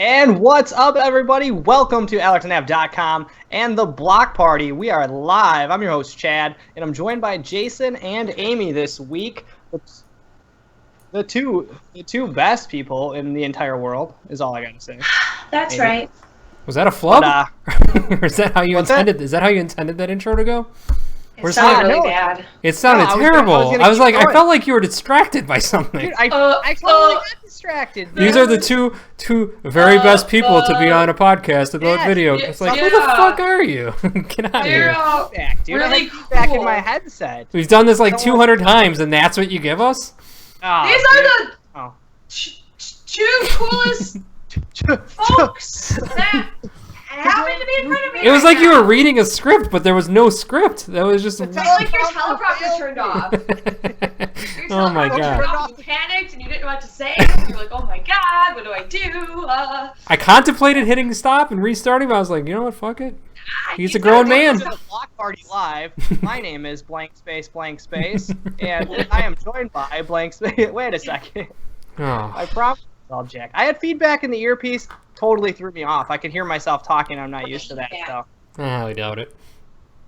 And what's up, everybody? Welcome to Allerton.com and the Block Party. We are live. I'm your host, Chad, and I'm joined by Jason and Amy this week. The two best people in the entire world is all I got to say. That's Amy. Right. Was that a flub? Or is that how you intended? Is that how you intended that intro to go? It sounded really bad. It sounded terrible. I was like, I felt like you were distracted by something. Dude, I totally got distracted. These are the two very best people to be on a podcast about video. It's like, who the fuck are you? Get out of here. Dude, really back in my headset. We've done this like 200 times, and that's what you give us? Oh, These are the two coolest folks that happen to be in front of me. It was like you were reading a script, but there was no script. That was just. It's like your teleprompter turned off. Oh my god! You panicked and you didn't know what to say. You're like, oh my god, what do I do? I contemplated hitting stop and restarting, but I was like, you know what? Fuck it. He's a grown man. This is a Block Party Live. My name is blank space, and I am joined by blank space. Wait a second. Oh. I promise. Jack. I had feedback in the earpiece. Totally threw me off. I could hear myself talking. I'm not used to that. So. I doubt it.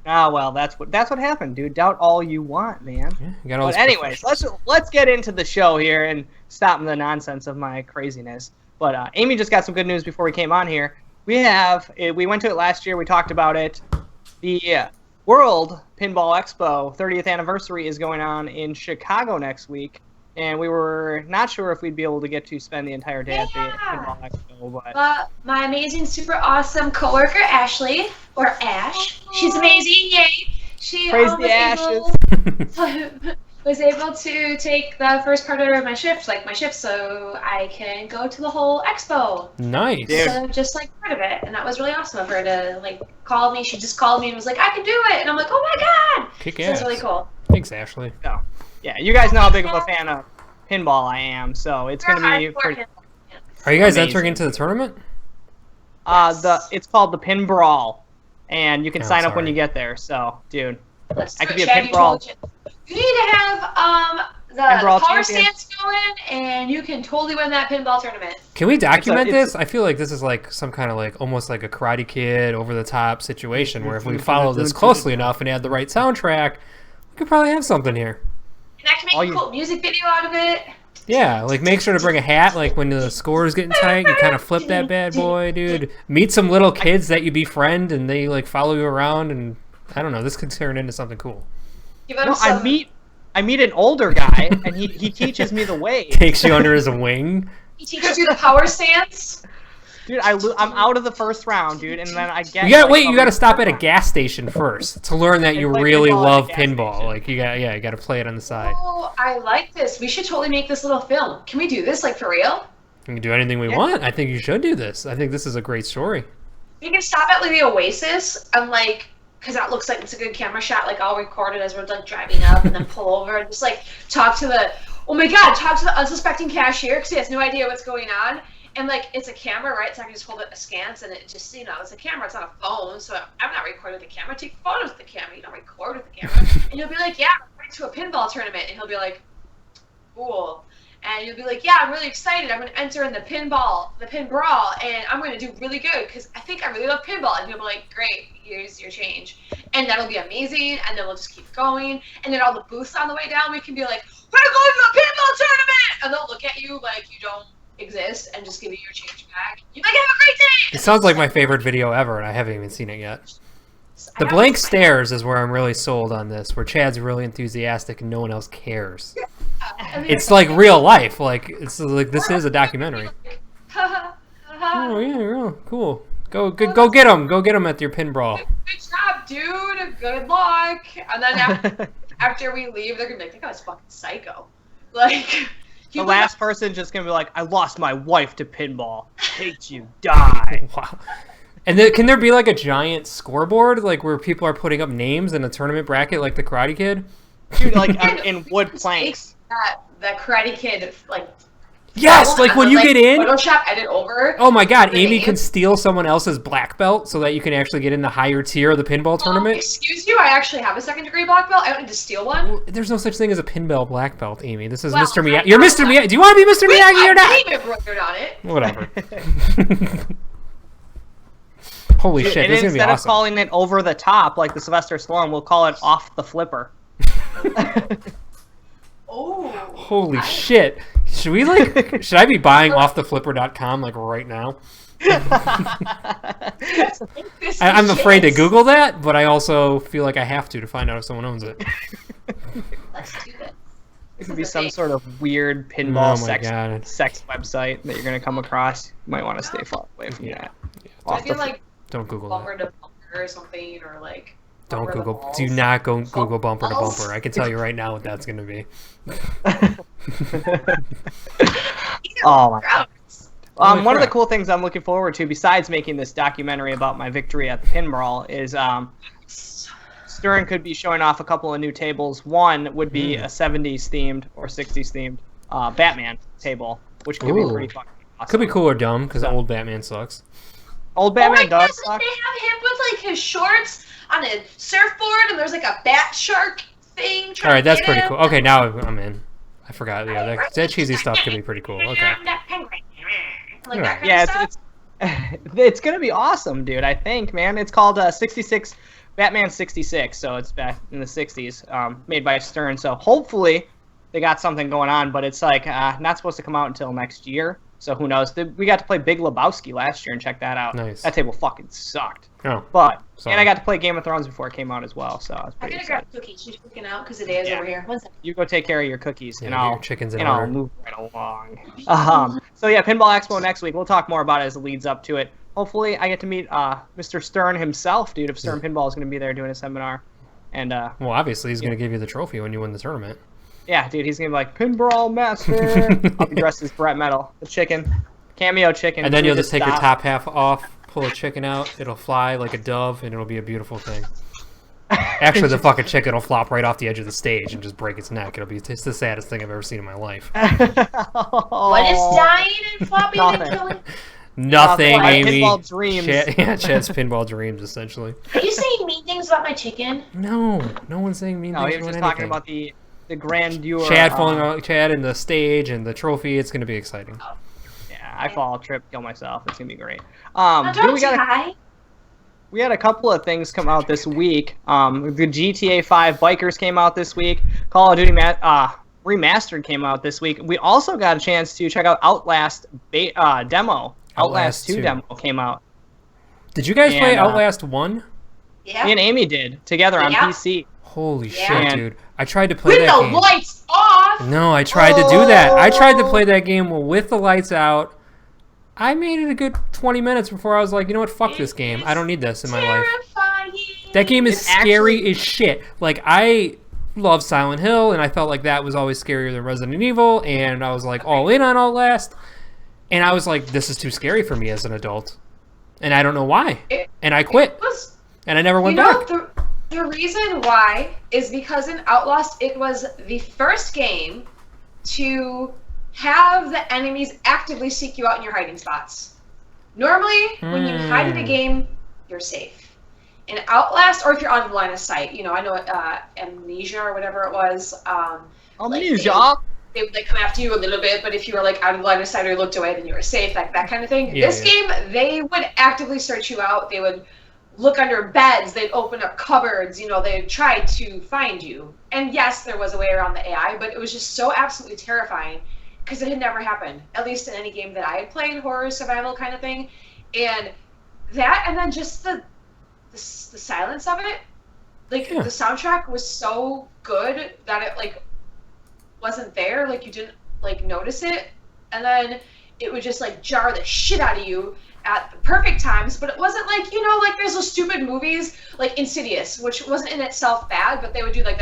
Ah, well, that's what happened, dude. Doubt all you want, man. Yeah, you got all but anyways, let's get into the show here and stop the nonsense of my craziness. But Amy just got some good news before we came on here. We went to it last year. We talked about it. The World Pinball Expo 30th anniversary is going on in Chicago next week. And we were not sure if we'd be able to get to spend the entire day at the Pinball Expo. But my amazing, super awesome coworker, Ashley, or Ash, she's amazing, yay! She Praise the ashes. was able to take the first part of my shift, so I can go to the whole expo. Nice. So just part of it, and that was really awesome of her to call me. She just called me and was like, "I can do it," and I'm like, "Oh my god!" Kick ass. So it's really cool. Thanks, Ashley. So, yeah, you guys know how big of a fan of pinball I am, so it's going to be pretty. Are you guys amazing. entering into the tournament? It's called the Pin Brawl, and you can sign up when you get there. So, dude, I could be a Pin Brawl. You need to have the power stance going, and you can totally win that pinball tournament. Can we document this? I feel like this is some kind of almost like a Karate Kid over the top situation where if we follow this closely enough and add the right soundtrack, we could probably have something here. And I can make a cool music video out of it. Yeah, make sure to bring a hat, when the score is getting tight, you kind of flip that bad boy, dude. Meet some little kids that you befriend, and they, follow you around, and, I don't know, this could turn into something cool. No, I meet an older guy, and he teaches me the way. Takes you under his wing. He teaches you the power stance. Dude, I'm out of the first round, dude, and then I get. You gotta stop at a gas station first to learn that you really love pinball. You gotta play it on the side. Oh, I like this. We should totally make this little film. Can we do this, for real? We can do anything we want. I think you should do this. I think this is a great story. We can stop at the Oasis and because that looks like it's a good camera shot. I'll record it as we're driving up and then pull over and just talk to the unsuspecting cashier because he has no idea what's going on. And it's a camera, right? So I can just hold it askance, and it just, it's a camera. It's not a phone, so I'm not recording with the camera. Take photos with the camera. You don't record with the camera. And you'll be like, "Yeah, I'm going to a pinball tournament," and he'll be like, "Cool." And you'll be like, "Yeah, I'm really excited. I'm going to enter in the pin brawl, and I'm going to do really good because I think I really love pinball." And he'll be like, "Great, here's your change," and that'll be amazing. And then we'll just keep going. And then all the booths on the way down, we can be like, "We're going to a pinball tournament," and they'll look at you like you don't exist and just give you your change back. You might have a great day. It sounds like my favorite video ever, and I haven't even seen it yet. The blank stares is where I'm really sold on this, where Chad's really enthusiastic and no one else cares. It's real life. This is a documentary. Oh yeah, real cool. Go get him. Go get him at your pin brawl. Good job, dude. Good luck. And then after we leave, they're gonna be like, "That guy's fucking psycho." The last person just gonna be like, "I lost my wife to pinball. Hate you, die." Wow. And then, can there be a giant scoreboard, where people are putting up names in a tournament bracket, like the Karate Kid? Dude, in wood planks. The Karate Kid, Yes, like when you get in. Photoshop edit over. Oh my god, Amy can steal someone else's black belt so that you can actually get in the higher tier of the pinball tournament. Excuse you, I actually have a second-degree black belt. I don't need to steal one. Well, there's no such thing as a pinball black belt, Amy. This is Mr. Miyagi. You're Mr. Miyagi. Do you want to be Mr. Miyagi or not? I didn't even embroidered on it. Whatever. Holy shit, this is gonna be awesome. Instead of calling it over the top like the Sylvester Stallone, we'll call it off the flipper. Oh. Holy shit. Should I be buying offtheflipper.com like right now? I'm afraid to Google that, but I also feel like I have to find out if someone owns it. Let's do this. It could be some sort of weird pinball sex website that you're going to come across. You might want to stay far away from that. I feel like don't Google bumper that. to bumper or something, or like don't Google. Do not go Google bumper to bumper. I can tell you right now what that's going to be. Oh my god. One of the cool things I'm looking forward to, besides making this documentary about my victory at the pinball, is Stern could be showing off a couple of new tables. One would be a 70s themed or 60s themed Batman table, which could be pretty fucking awesome. Could be cool or dumb because old Batman sucks. Old Batman does suck. They have him with like his shorts on a surfboard, and there's like a bat shark thing. All right, that's pretty cool. Okay, now I'm in. I forgot. Yeah, that cheesy stuff could be pretty cool. Okay. Like that kind yeah, of stuff? it's gonna be awesome, dude. I think, man. It's called 66 Batman 66, so it's back in the 60s, made by Stern. So hopefully they got something going on, but it's like not supposed to come out until next year. So who knows? We got to play Big Lebowski last year and check that out. Nice. That table fucking sucked. Oh. But and I got to play Game of Thrones before it came out as well. So I was pretty excited. Grab cookies. She's freaking out because the day is over here. 1 second. You go take care of your cookies, and I'll move right along. So yeah, Pinball Expo next week. We'll talk more about it as it leads up to it. Hopefully, I get to meet Mr. Stern himself, dude. If Stern Pinball is going to be there doing a seminar, and well, obviously he's going to give you the trophy when you win the tournament. Yeah, dude, he's going to be like Pinball Master. I'll be dressed as Brett Metal, the chicken, cameo chicken, and then you'll just take your top half off, pull a chicken out. It'll fly like a dove, and it'll be a beautiful thing. Actually, the fucking chicken will flop right off the edge of the stage and just break its neck. It's the saddest thing I've ever seen in my life. What is dying and flopping and killing? Nothing, Amy. Pinball dreams. Chad's pinball dreams, essentially. Are you saying mean things about my chicken? No one's saying mean things about anything. No, he was just talking about the grandeur. Chad in the stage and the trophy. It's going to be exciting. Yeah, I fall, trip, kill myself. It's going to be great. We had a couple of things come out this week. The GTA 5 Bikers came out this week. Call of Duty Remastered came out this week. We also got a chance to check out Outlast demo. Outlast 2 demo came out. Did you guys play Outlast 1? Yeah. Me and Amy did, together on PC. Holy shit, dude. I tried to play that game. With the lights off! No, I tried to do that. I tried to play that game with the lights out. I made it a good 20 minutes before I was like, you know what, fuck this game. I don't need this in my life. That game is scary as shit. Like, I love Silent Hill, and I felt like that was always scarier than Resident Evil, and I was like all in on Outlast. And I was like, this is too scary for me as an adult. And I don't know why. And I quit. And I never went back. The reason why is because in Outlast, it was the first game to have the enemies actively seek you out in your hiding spots. Normally, when you hide in a game, you're safe. In Outlast, or if you're on the line of sight, I know Amnesia or whatever it was. Amnesia? They would come after you a little bit, but if you were out of line of sight or you looked away, then you were safe, like that kind of thing. This game, they would actively search you out. They would look under beds. They'd open up cupboards. They'd try to find you. And yes, there was a way around the AI, but it was just so absolutely terrifying because it had never happened, at least in any game that I had played, horror, survival kind of thing. And that, and then just the silence of it, the soundtrack was so good that it wasn't there, you didn't notice it, and then it would just jar the shit out of you at the perfect times. But it wasn't there's those stupid movies like Insidious, which wasn't in itself bad, but they would do the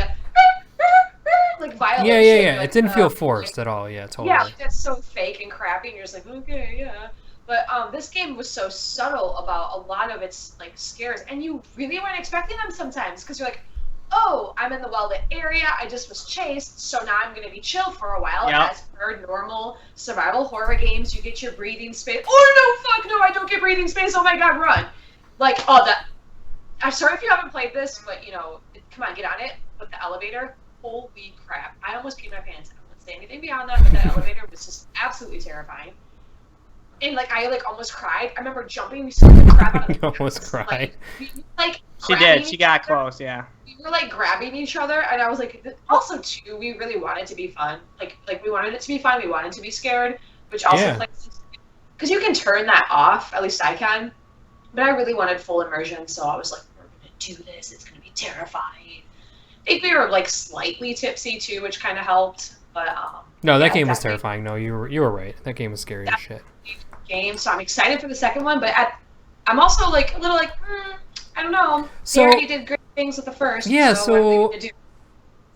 violent shit. It didn't feel forced at all. Yeah, totally. Yeah, that's so fake and crappy, and you're just okay, yeah. But this game was so subtle about a lot of its scares, and you really weren't expecting them sometimes because you're like, oh, I'm in the well-lit area, I just was chased, so now I'm going to be chill for a while. Yep. As per normal survival horror games, you get your breathing space. Oh, no, fuck, no, I don't get breathing space. Oh, my God, run. Like, oh, that... I'm sorry if you haven't played this, but, you know, come on, get on it. But the elevator, holy crap. I almost peed my pants. I won't say anything beyond that, but that elevator was just absolutely terrifying. And, like, I, like, almost cried. I remember jumping. We scared the crap out of You almost cried. She did. She got close, yeah. We were, like, grabbing each other, and I was like, also, too, we really wanted to be fun. Like we wanted it to be fun. We wanted to be scared, which also plays... Because you can turn that off. At least I can. But I really wanted full immersion, so I was like, we're going to do this. It's going to be terrifying. I think we were, like, slightly tipsy, too, which kind of helped. But, no, that game was terrifying. No, you were right. That game was scary as shit. Game, so I'm excited for the second one, but I'm also like a little like I don't know. So they already did great things with the first. Yeah, so what are they gonna do?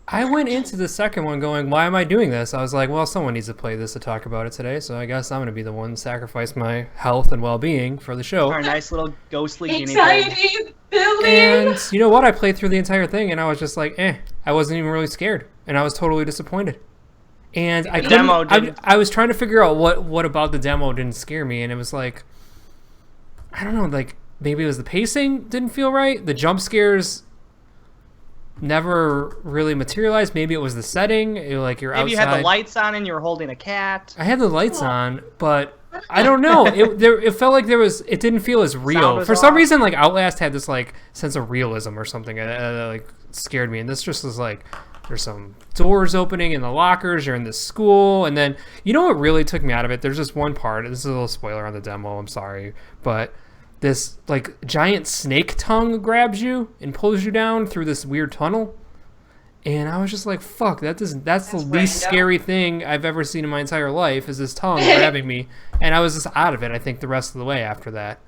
I went into the second one going, why am I doing this? I was like, well, someone needs to play this to talk about it today, so I guess I'm going to be the one to sacrifice my health and well-being for the show. Our nice little ghostly guinea pig. Anxiety building. And you know what? I played through the entire thing, and I was just like, I wasn't even really scared, and I was totally disappointed. And I was trying to figure out what about the demo didn't scare me, and it was like, I don't know, like maybe it was the pacing didn't feel right. The jump scares never really materialized. Maybe it was the setting. Like you're maybe outside. You had the lights on and you were holding a cat. I had the lights on, but I don't know. It felt like it didn't feel as real. For some reason, like Outlast had this like sense of realism or something that like scared me, and this just was like. There's some doors opening in the lockers. You're in this school. And then, you know what really took me out of it? There's just one part. This is a little spoiler on the demo. I'm sorry. But this, like, giant snake tongue grabs you and pulls you down through this weird tunnel. And I was just like, fuck, that's the least scary thing I've ever seen in my entire life is this tongue grabbing me. And I was just out of it, I think, the rest of the way after that.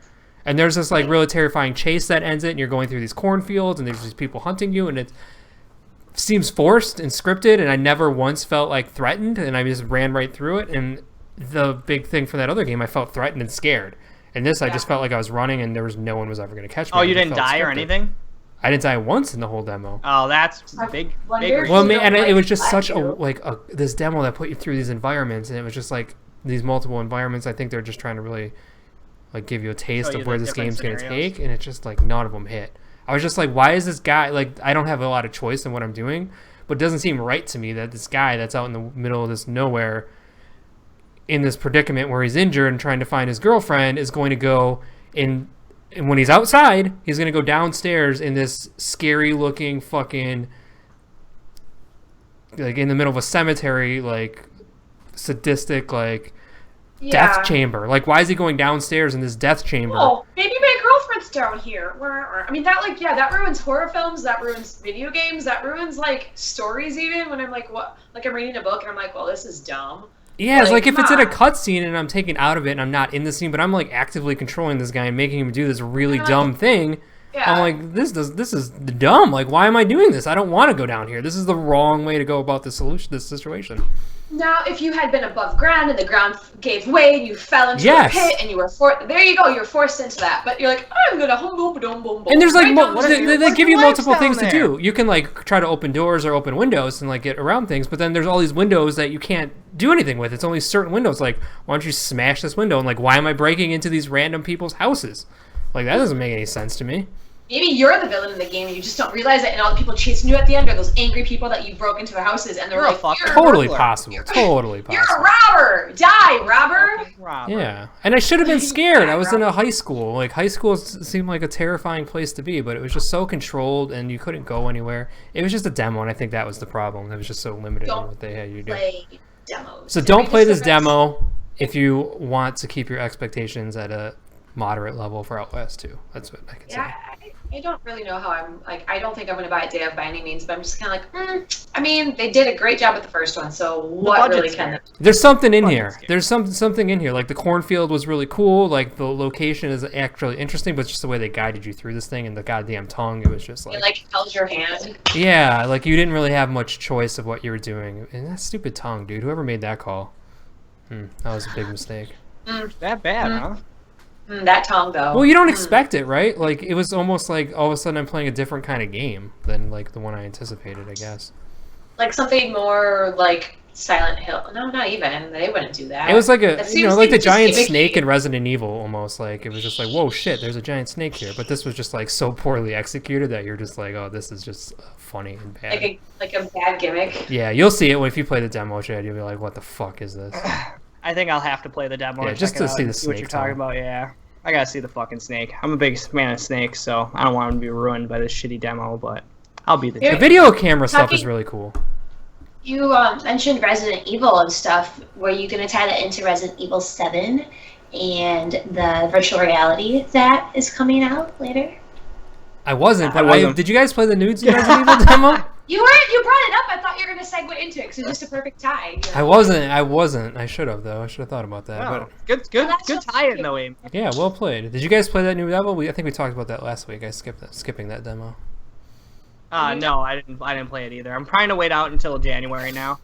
And there's this, like, really terrifying chase that ends it. And you're going through these cornfields. And there's these people hunting you. And it's... seems forced and scripted, and I never once felt like threatened, and I just ran right through it. And the big thing for that other game, I felt threatened and scared. And this, I just felt like I was running, and there was no one was ever going to catch me. Oh, you didn't die or anything? I didn't die once in the whole demo. Oh, that's big. Well, and it was just such this demo that put you through these environments, and it was just like these multiple environments. I think they're just trying to really like give you a taste of where this game's going to take, and it's just like none of them hit. I was just like, why is this guy, like, I don't have a lot of choice in what I'm doing, but it doesn't seem right to me that this guy that's out in the middle of this nowhere in this predicament where he's injured and trying to find his girlfriend is going to go in, and when he's outside, he's going to go downstairs in this scary looking fucking, like, in the middle of a cemetery, like, sadistic, like, death chamber. Like, why is he going downstairs in this death chamber? Oh, maybe my girlfriend's down here. I mean, that, like, that ruins horror films, that ruins video games, that ruins, like, stories even, when I'm like, what? Like, I'm reading a book, and I'm like, well, this is dumb. Yeah, it's like if it's in a cutscene and I'm taken out of it and I'm not in the scene, but I'm, like, actively controlling this guy and making him do this really dumb thing, I'm like, this is dumb. Like, why am I doing this? I don't want to go down here. This is the wrong way to go about this situation. Now, if you had been above ground and the ground gave way and you fell into a pit and you were there you go, you're forced into that. But you're like, I'm gonna and there's like they give you multiple things to do. You can like try to open doors or open windows and like get around things, but then there's all these windows that you can't do anything with. It's only certain windows. Like, why don't you smash this window? And like, why am I breaking into these random people's houses? Like, that doesn't make any sense to me. Maybe you're the villain in the game and you just don't realize it, and all the people chasing you at the end are those angry people that you broke into their houses, and they're like, totally possible. Totally possible. You're a robber! Die, robber! Yeah. And I should have been scared. I was in a high school. Like, high school seemed like a terrifying place to be, but it was just so controlled and you couldn't go anywhere. It was just a demo, and I think that was the problem. It was just so limited in what they had you do. Play demos. So don't play this demo if you want to keep your expectations at a moderate level for Outlast 2. That's what I can say. I don't really know how I'm, like, I don't think I'm going to buy it day of by any means, but I'm just kind of like, I mean, they did a great job with the first one, so what really can they... There's something in here. There's something in here. Like, the cornfield was really cool. Like, the location is actually interesting, but just the way they guided you through this thing and the goddamn tongue, it was just like... It, like, held your hand. Yeah, like, you didn't really have much choice of what you were doing. And that stupid tongue, dude. Whoever made that call. That was a big mistake. That bad, huh? That tongue, though. Well, you don't expect it, right? Like, it was almost like all of a sudden I'm playing a different kind of game than, like, the one I anticipated, I guess. Like something more like Silent Hill. No, not even. They wouldn't do that. It was like a, like the giant gimmicky. snake in Resident Evil, almost. Like, it was just like, whoa, shit, there's a giant snake here. But this was just, like, so poorly executed that you're just like, oh, this is just funny and bad. Like a bad gimmick. Yeah, you'll see it if you play the demo, Chad. You'll be like, what the fuck is this? I think I'll have to play the demo. Yeah, just to see the snake. What you're talking about, yeah. I gotta see the fucking snake. I'm a big fan of snakes, so I don't want them to be ruined by this shitty demo, but I'll be the The video camera stuff is really cool. You mentioned Resident Evil and stuff. Were you going to tie that into Resident Evil 7 and the virtual reality that is coming out later? I wasn't, but did you guys play the nudes in Resident Evil demo? You brought it up. I thought you were going to segue into it because it's just a perfect tie. You know? I wasn't. I should have, though. I should have thought about that. Wow. But Good tie-in, though, Amy. yeah, well played. Did you guys play that new demo? I think we talked about that last week. I skipping that demo. No, I didn't play it either. I'm trying to wait out until January now.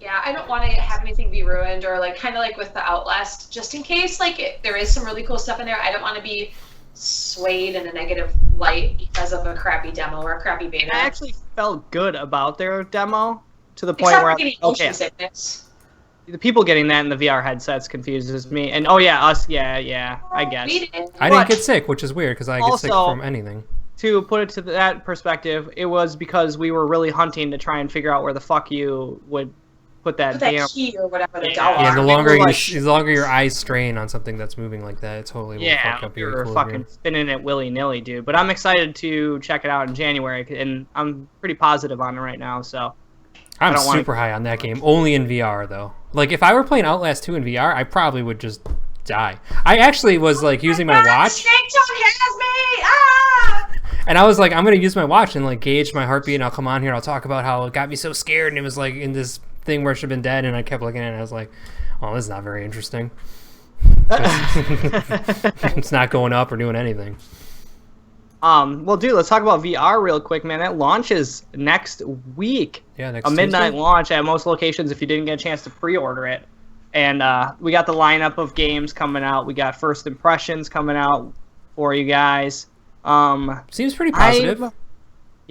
Yeah, I don't want to have anything be ruined or like kind of like with the Outlast, just in case like there is some really cool stuff in there. I don't want to be swayed in a negative light because of a crappy demo or a crappy beta. I actually felt good about their demo to the point Except where for getting motion sickness. The people getting that in the VR headsets confuses me. And I guess. I didn't get sick, which is weird because I get sick from anything. To put it to that perspective, it was because we were really hunting to try and figure out where the fuck you would put that key or whatever the Yeah, the longer your eyes strain on something that's moving like that, it totally will fuck up your equilibrium. Fucking spinning it willy-nilly, dude. But I'm excited to check it out in January, and I'm pretty positive on it right now, so... I'm super high on that game, only in VR, though. Like, if I were playing Outlast 2 in VR, I probably would just die. I actually was, like, using my watch... Snake Tongue has me! Ah! And I was like, I'm going to use my watch and, like, gauge my heartbeat, and I'll come on here and I'll talk about how it got me so scared, and it was, like, in this thing where I should have been dead, and I kept looking at it, and I was like, oh, this is not very interesting. It's not going up or doing anything. Well, dude, let's talk about VR real quick, man. That launches next week. Yeah, next a midnight Tuesday? launch at most locations if you didn't get a chance to pre-order it. And we got the lineup of games coming out. We got first impressions coming out for you guys. Seems pretty positive.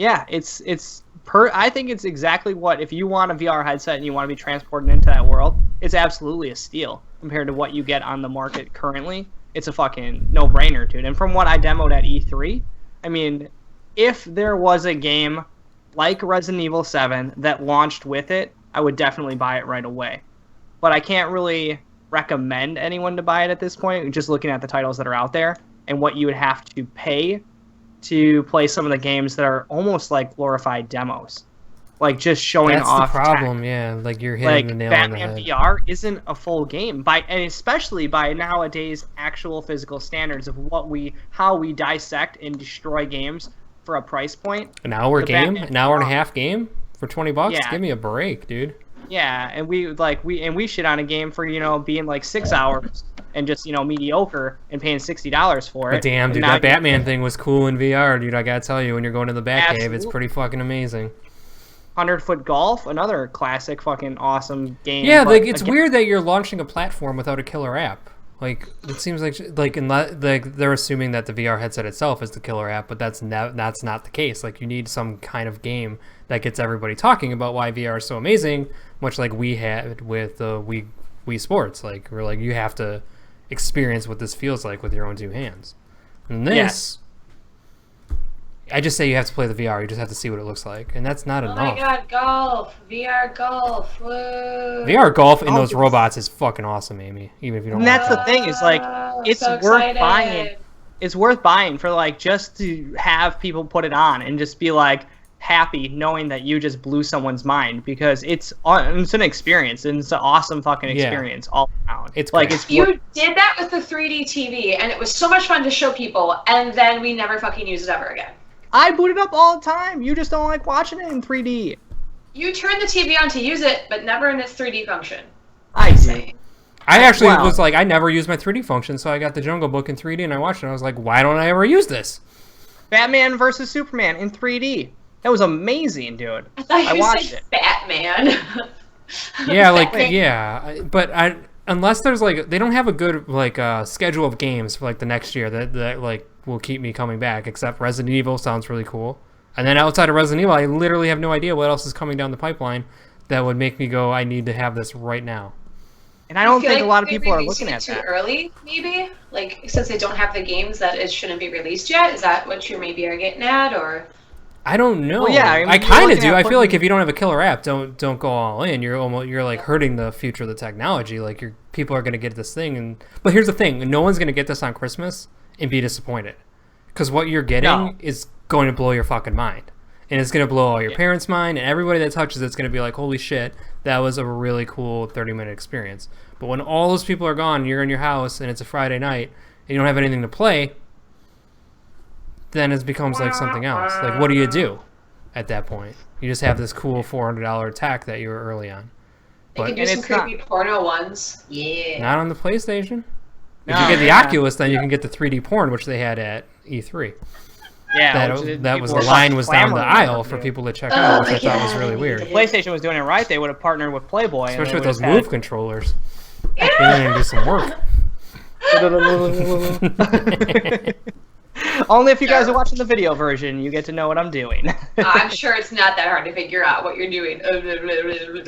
I think it's exactly what, if you want a VR headset and you want to be transported into that world, it's absolutely a steal compared to what you get on the market currently. It's a fucking no-brainer, dude. And from what I demoed at E3, I mean, if there was a game like Resident Evil 7 that launched with it, I would definitely buy it right away. But I can't really recommend anyone to buy it at this point, just looking at the titles that are out there and what you would have to pay to play some of the games that are almost like glorified demos. Like, just showing off That's the problem, tech. Yeah. Like, you're hitting the nail on the head. Batman VR isn't a full game, and especially by nowadays actual physical standards of how we dissect and destroy games for a price point. An hour game? An hour and a half game? For $20? Yeah. Give me a break, dude. Yeah, and we shit on a game for, being like 6 hours and just, mediocre and paying $60 for it. But damn, dude, that Batman thing was cool in VR, dude. I gotta tell you, when you're going to the Batcave, it's pretty fucking amazing. 100-Foot Golf, another classic fucking awesome game. Yeah, like, it's weird that you're launching a platform without a killer app. Like, it seems like they're assuming that the VR headset itself is the killer app, but that's not the case. Like, you need some kind of game that gets everybody talking about why VR is so amazing, much like we had with Wii Sports. Like, we're like, you have to experience what this feels like with your own two hands. And this, I just say you have to play the VR. You just have to see what it looks like, and that's not enough. Oh my god, golf! VR golf! Woo! VR golf in those robots is fucking awesome, Amy. Even if you don't. And that's the thing. Is like, it's so worth excited. buying. It's worth buying for like just to have people put it on and just be like happy knowing that you just blew someone's mind, because it's an experience, and it's an awesome fucking experience all around. It's like great. You did that with the 3D TV, and it was so much fun to show people, and then we never fucking use it ever again. I boot it up all the time. You just don't like watching it in 3D. You turn the TV on to use it, but never in its 3D function. I see. I actually was like, I never used my 3D function, so I got the Jungle Book in 3D, and I watched it, and I was like, why don't I ever use this? Batman versus Superman in 3D. That was amazing, dude. I thought you watched said it. Batman. Yeah, like, yeah, but unless there's like they don't have a good like schedule of games for like the next year that like will keep me coming back. Except Resident Evil sounds really cool, and then outside of Resident Evil, I literally have no idea what else is coming down the pipeline that would make me go, I need to have this right now. And I don't think a lot of people are looking at that. Too early, maybe? Like, since they don't have the games, that it shouldn't be released yet? Is that what you maybe are getting at, or? I don't know. Well, yeah, I mean, I kind of do. I feel like if you don't have a killer app, don't go all in. You're like hurting the future of the technology. Like people are going to get this thing, but here's the thing: no one's going to get this on Christmas and be disappointed, because what you're getting is going to blow your fucking mind, and it's going to blow all your parents' mind, and everybody that touches it's going to be like, holy shit, that was a really cool 30-minute experience. But when all those people are gone, you're in your house, and it's a Friday night, and you don't have anything to play, then it becomes like something else. Like, what do you do at that point? You just have this cool $400 attack that you were early on. But you can do some creepy porno ones. Yeah. Not on the PlayStation. If you get the Oculus, then you can get the 3D porn, which they had at E3. Yeah, that was the line was down the aisle for people to check out, which I thought was really weird. If PlayStation was doing it right, they would have partnered with Playboy. Especially with those Move controllers. They didn't do some work. Only if you guys are watching the video version, you get to know what I'm doing. I'm sure it's not that hard to figure out what you're doing.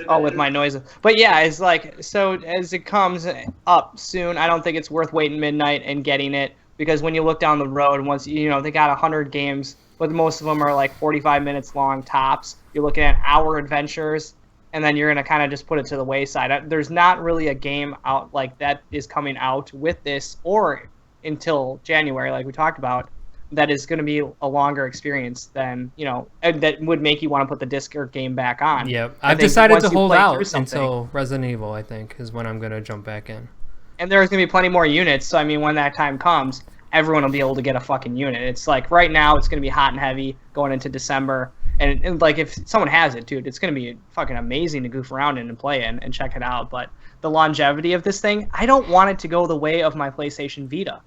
Oh, with my noises. But yeah, it's like, so as it comes up soon, I don't think it's worth waiting midnight and getting it. Because when you look down the road, once they got 100 games, but most of them are like 45 minutes long tops. You're looking at hour adventures, and then you're gonna kind of just put it to the wayside. There's not really a game out like that is coming out with this or until January, like we talked about, that is going to be a longer experience than that would make you want to put the disc or game back on. Yep, I've decided to hold out until Resident Evil. I think is when I'm gonna jump back in. And there's going to be plenty more units, so I mean, when that time comes, everyone will be able to get a fucking unit. It's like, right now, it's going to be hot and heavy going into December, and like, if someone has it, dude, it's going to be fucking amazing to goof around in and play in and check it out, but the longevity of this thing, I don't want it to go the way of my PlayStation Vita,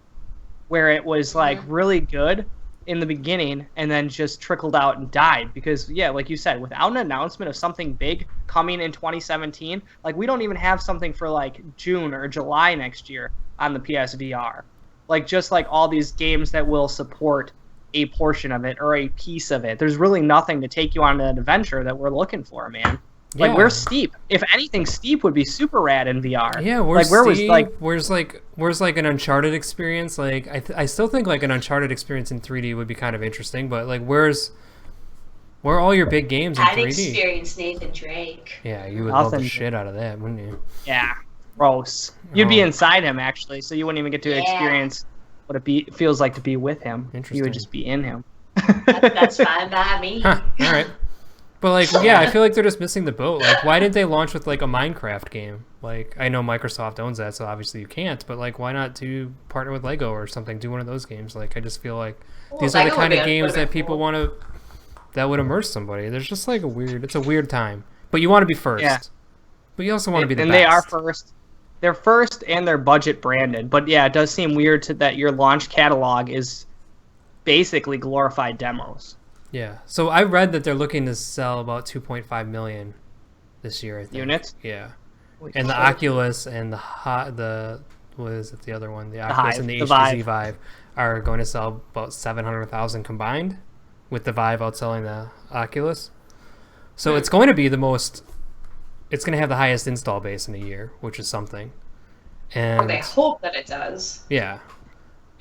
where it was, like, really good in the beginning and then just trickled out and died, because yeah, like you said, without an announcement of something big coming in 2017, like, we don't even have something for like June or July next year on the PSVR, like, just like all these games that will support a portion of it or a piece of it. There's really nothing to take you on an adventure that we're looking for, man. Like, where's Steep? If anything, Steep would be super rad in VR. Yeah, where's Steep? Where's an Uncharted experience? Like, I still think like an Uncharted experience in 3D would be kind of interesting, but like, where are all your big games in 3D? I'd experience Nathan Drake. Yeah, you would love the shit out of that, wouldn't you? Yeah, gross. You'd be inside him, actually, so you wouldn't even get to experience what it feels like to be with him. Interesting. You would just be in him. That's fine by me. Huh, all right. But like, yeah, I feel like they're just missing the boat. Like, why didn't they launch with like a Minecraft game? Like, I know Microsoft owns that, so obviously you can't. But like, why not partner with Lego or something? Do one of those games. Like, I just feel like these are the kind of games that people want to, that would immerse somebody. There's just like it's a weird time. But you want to be first. Yeah. But you also want to be the best. And they are first. They're first, and they're budget branded. But yeah, it does seem weird that your launch catalog is basically glorified demos. Yeah. So I read that they're looking to sell about 2.5 million this year, I think. Units? Yeah. And the Oculus and the what is it, the other one? The Oculus and the HTC Vive are going to sell about 700,000 combined, with the Vive outselling the Oculus. So it's going to be it's going to have the highest install base in a year, which is something. And they hope that it does. Yeah.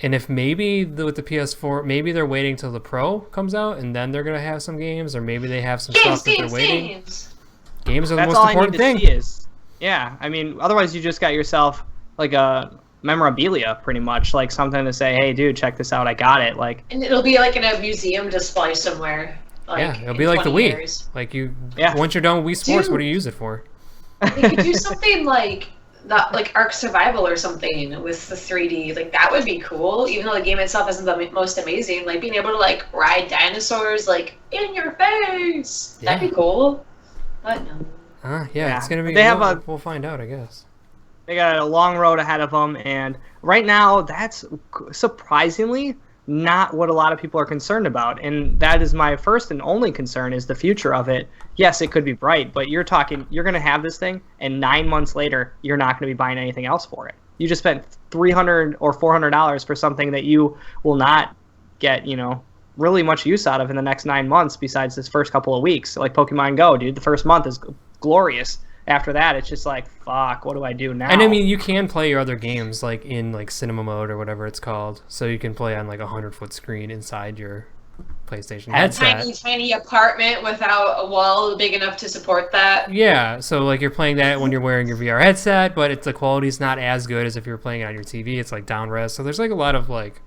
And if maybe with the PS4, maybe they're waiting till the Pro comes out and then they're going to have some games, or maybe they have some stuff that they're waiting. Games are the most important thing. Yeah, I mean, otherwise you just got yourself like a memorabilia, pretty much, like something to say, hey, dude, check this out, I got it. Like, and it'll be like in a museum display somewhere. Like, yeah, it'll be like the Wii. Years. Like once you're done with Wii Sports, what do you use it for? They could do something like that, like Ark Survival or something with the 3D. Like, that would be cool, even though the game itself isn't the most amazing. Like, being able to like ride dinosaurs like in your face. Yeah. That'd be cool. But no. Yeah, it's gonna be. We'll find out, I guess. They got a long road ahead of them, and right now, that's surprisingly not what a lot of people are concerned about. And that is my first and only concern is the future of it. Yes, it could be bright, but you're going to have this thing, and 9 months later, you're not going to be buying anything else for it. You just spent $300 or $400 for something that you will not get, really much use out of in the next 9 months besides this first couple of weeks. Like Pokemon Go, dude, the first month is glorious. After that, it's just like, fuck, what do I do now? And I mean, you can play your other games like in like cinema mode or whatever it's called. So you can play on like a 100-foot screen inside your PlayStation headset. Tiny apartment without a wall big enough to support that. Yeah, so like you're playing that when you're wearing your VR headset, but the quality's not as good as if you're playing it on your TV. It's like down res. So there's like a lot of like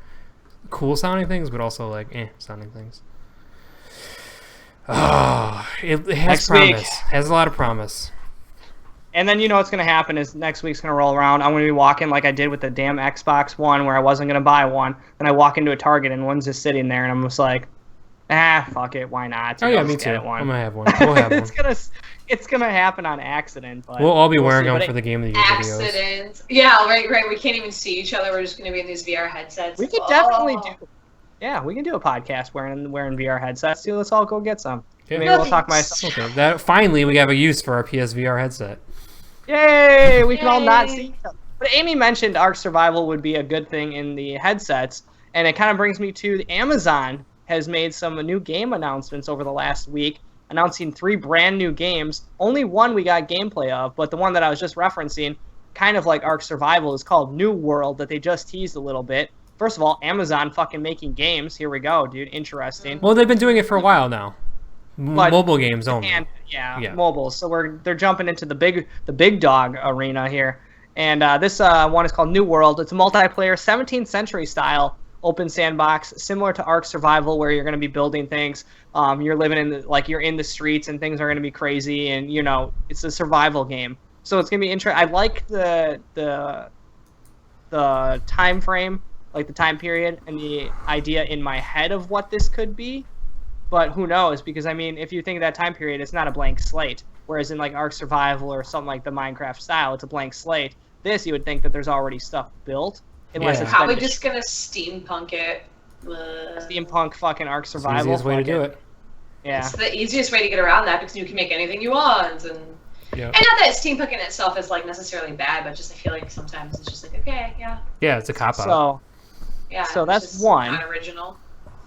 cool sounding things, but also like sounding things. Oh, it has Next promise. week. Has a lot of promise. And then what's going to happen is next week's going to roll around. I'm going to be walking like I did with the damn Xbox One where I wasn't going to buy one. Then I walk into a Target and one's just sitting there and I'm just like, fuck it, why not? Oh yeah, me too. I'm going to have one. We'll have one. It's going to happen on accident. But we'll all be wearing them for the Game of the Year videos. Accident. Yeah, right. We can't even see each other. We're just going to be in these VR headsets. We could definitely do. Yeah, we can do a podcast wearing VR headsets. See, let's all go get some. Yeah. Maybe we'll talk myself. Okay. Finally, we have a use for our PSVR headset. Yay! We can all not see each other. But Amy mentioned Ark Survival would be a good thing in the headsets, and it kind of brings me to Amazon has made some new game announcements over the last week, announcing 3 brand new games. Only one we got gameplay of, but the one that I was just referencing, kind of like Ark Survival, is called New World, that they just teased a little bit. First of all, Amazon fucking making games. Here we go, dude. Interesting. Well, they've been doing it for a while now. Mobile games only. Yeah, mobile. So they're jumping into the big dog arena here, and this one is called New World. It's a multiplayer, 17th century style open sandbox, similar to Ark Survival, where you're going to be building things. You're living you're in the streets, and things are going to be crazy, and it's a survival game. So it's going to be interesting. I like the time frame, like the time period, and the idea in my head of what this could be. But who knows? Because, I mean, if you think of that time period, it's not a blank slate. Whereas in, like, Ark Survival or something like the Minecraft style, it's a blank slate. This, you would think that there's already stuff built. Unless it's probably just going to steampunk it. Steampunk fucking Ark Survival. It's the easiest way to do it. Yeah. It's the easiest way to get around that because you can make anything you want. And not that steampunk in itself is, like, necessarily bad, but just I feel like sometimes it's just like, okay, yeah. Yeah, it's a cop-out. So that's one. Not original.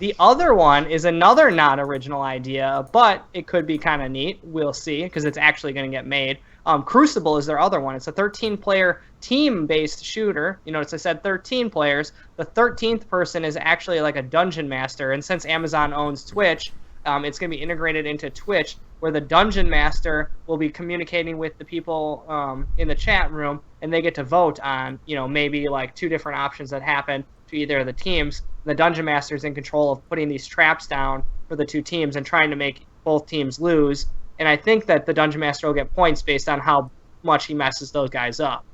The other one is another not original idea, but it could be kind of neat. We'll see, because it's actually going to get made. Crucible is their other one. It's a 13-player team-based shooter. As I said, 13 players. The 13th person is actually like a dungeon master, and since Amazon owns Twitch, it's going to be integrated into Twitch, where the dungeon master will be communicating with the people in the chat room, and they get to vote on, maybe like 2 different options that happen to either of the teams. The dungeon master is in control of putting these traps down for the 2 teams and trying to make both teams lose. And I think that the dungeon master will get points based on how much he messes those guys up.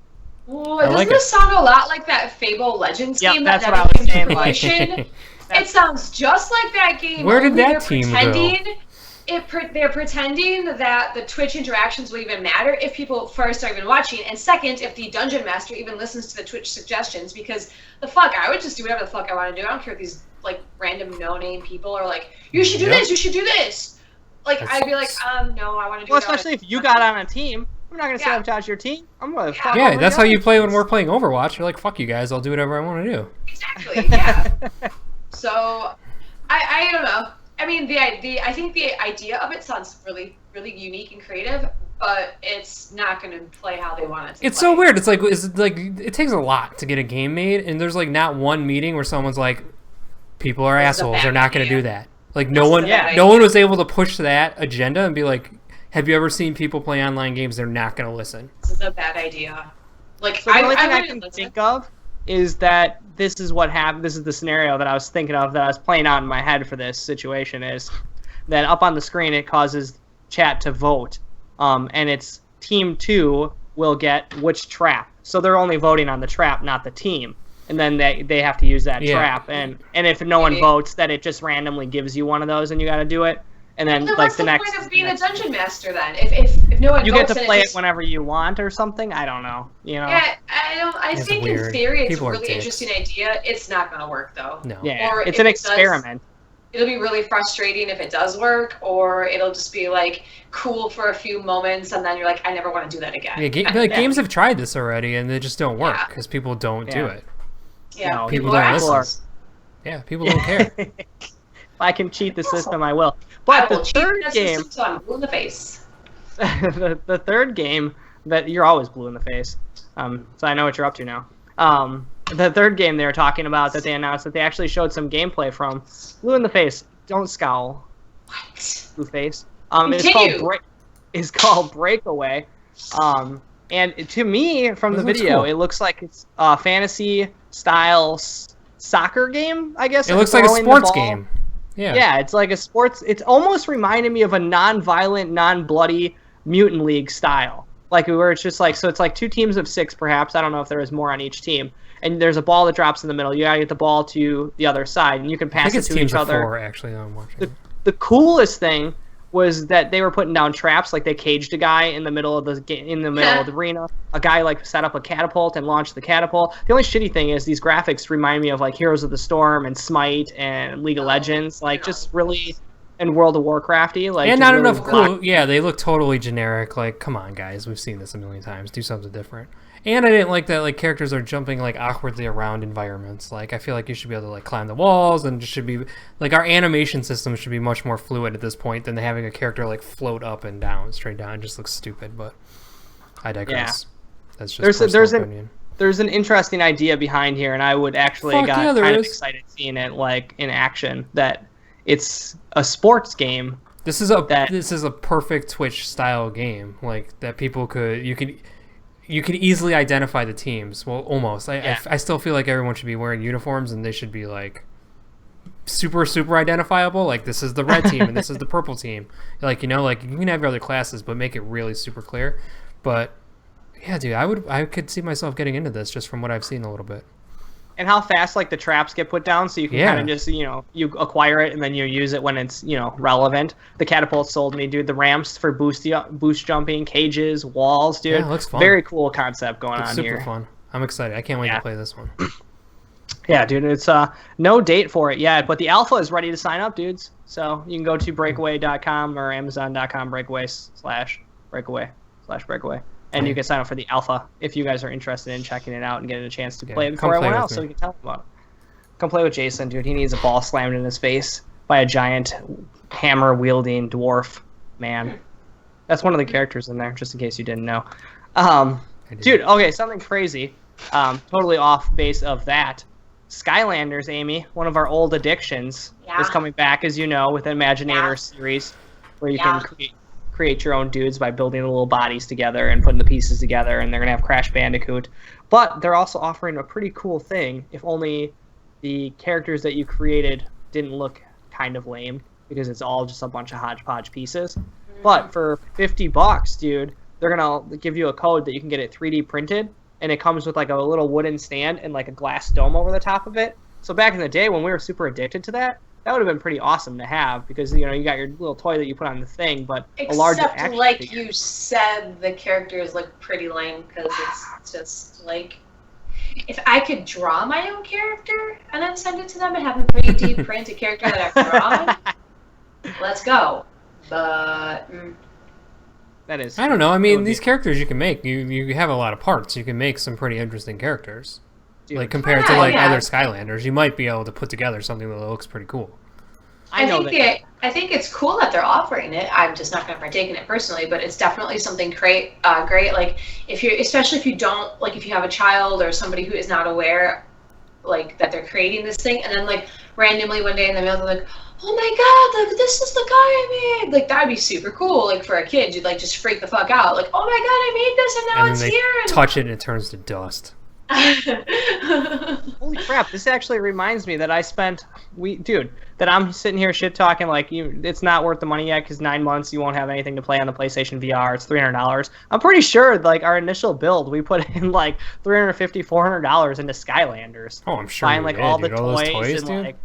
Ooh, doesn't this sound a lot like that Fable Legends game that never came to fruition? It sounds just like that game. Where did that team go? They're pretending that the Twitch interactions will even matter if people first are even watching, and second, if the dungeon master even listens to the Twitch suggestions, because I would just do whatever the fuck I want to do. I don't care if these like random no-name people are like, you should do this, you should do this. Like, I'd be like, no, I want to do. Well, especially if you got on a team, I'm not gonna sabotage your team. I'm gonna fuck. Yeah, that's how you play when we're playing Overwatch. You're like, fuck you guys, I'll do whatever I want to do. Exactly. Yeah. So, I don't know. I mean, I think the idea of it sounds really, really unique and creative, but it's not going to play how they want it to. It's so weird. It's like it takes a lot to get a game made, and there's like not one meeting where someone's like, people are assholes. They're not going to do that. Like no one was able to push that agenda and be like, have you ever seen people play online games? They're not going to listen. This is a bad idea. Like, so the only thing I can think of is that this is what happened. This is the scenario that I was thinking of, that I was playing out in my head for this situation, is that up on the screen it causes chat to vote, and it's team 2 will get which trap. So they're only voting on the trap, not the team, and then they have to use that trap. And if no one votes, that it just randomly gives you one of those, and you got to do it. and then Well, like what's the the next. point of being a dungeon master then? If no one You get votes to and play it just, whenever you want or something. I don't know. You know. Yeah, I It's think weird. in theory it's People a are really dicks. interesting idea. It's not gonna work though. No. Yeah, Or it's if an it does- experiment. It'll be really frustrating if it does work, or it'll just be like cool for a few moments, and then you're like, I never want to do that again. Yeah, games have tried this already, and they just don't work Yeah. because people don't do Yeah. it. Yeah, No, People are don't people listen. Yeah, people don't care. If I can cheat the system, I will. I But will the cheat third that game, system till I'm blue in the face. the third game that you're always blue in the face. So I know what you're up to now. The third game they were talking about that they announced that they actually showed some gameplay from. Blue in the face. Don't scowl. What? Blue face. Continue. It's called Breakaway. And to me, from the This looks video, cool. it looks like it's a fantasy style soccer game. I guess It looks like a throwing the sports ball. game. Yeah. Yeah, it's like a sports. It's almost reminded me of a non-violent, non-bloody Mutant League style, like where it's just like, so it's like 2 teams of 6, perhaps. I don't know if there is more on each team. And there's a ball that drops in the middle. You gotta get the ball to the other side, and you can I pass think it it's to teams each of other. 4, actually, that I'm watching. The coolest thing was that they were putting down traps, like they caged a guy in the middle of the arena. A guy like set up a catapult and launched the catapult. The only shitty thing is these graphics remind me of like Heroes of the Storm and Smite and League of Legends, like just really and World of Warcrafty, like And just not really enough block- cool. Yeah, they look totally generic. Like, come on, guys, we've seen this a million times. Do something different. And I didn't like that like characters are jumping like awkwardly around environments. Like, I feel like you should be able to like climb the walls, and just should be like our animation system should be much more fluid at this point than having a character like float up and down, straight down. It just looks stupid. But I digress. That's just opinion. There's an interesting idea behind here, and I would actually Fuck got yeah, there kind of is. excited seeing it like in action. That it's a sports game. This is a perfect Twitch style game, like that people you could easily identify the teams. Well, almost. I still feel like everyone should be wearing uniforms, and they should be like super identifiable. Like, this is the red team and this is the purple team. Like, you know, like you can have your other classes, but make it really super clear. But yeah, dude, I could see myself getting into this just from what I've seen a little bit. And how fast like the traps get put down, so you can kind of just, you know, you acquire it and then you use it when it's, you know, relevant. The catapult sold me, dude. The ramps for boost jumping, cages, walls, dude. Yeah, it looks fun. Very cool concept going It's on super here. fun. I'm excited. I can't wait to play this one. Yeah, dude. It's no date for it yet, but the alpha is ready to sign up, dudes. So you can go to breakaway.com or amazon.com breakaway/breakaway. And you can sign up for the alpha if you guys are interested in checking it out and getting a chance to play it before everyone else, so we can tell them about it. Come play with Jason, dude. He needs a ball slammed in his face by a giant hammer-wielding dwarf man. That's one of the characters in there, just in case you didn't know. Dude, okay, something crazy. Totally off base of that. Skylanders, Amy, one of our old addictions, is coming back, as you know, with the Imaginators series, where you can create your own dudes by building the little bodies together and putting the pieces together, and they're going to have Crash Bandicoot. But they're also offering a pretty cool thing, if only the characters that you created didn't look kind of lame, because it's all just a bunch of hodgepodge pieces. But for $50, dude, they're going to give you a code that you can get it 3D printed, and it comes with like a little wooden stand and like a glass dome over the top of it. So back in the day when we were super addicted to that would have been pretty awesome to have, because, you know, you got your little toy that you put on the thing, but a larger action like figure. you said, the characters look pretty lame because it's just like, if I could draw my own character and then send it to them and have them 3D print a character that I've drawn, let's go. But That is. I don't know. I mean, these characters you can make, you have a lot of parts. You can make some pretty interesting characters. Dude. Like, compared to like other Skylanders, you might be able to put together something that looks pretty cool. I think it's cool that they're offering it. I'm just not going to partake in it personally, but it's definitely something great. Like, especially if you don't, like, if you have a child or somebody who is not aware, like, that they're creating this thing, and then like randomly one day in the mail they're like, oh my god, like, this is the guy I made. Like, that'd be super cool. Like, for a kid, you'd like just freak the fuck out. Like, oh my god, I made this and now And it's then they here. touch it and it turns to dust. Holy crap! This actually reminds me that that I'm sitting here shit talking like it's not worth the money yet because 9 months you won't have anything to play on the PlayStation VR. It's $300. I'm pretty sure like our initial build we put in like $350-$400 into Skylanders. Oh, I'm sure. Buying you like did, all the dude. All those toys and dude? like,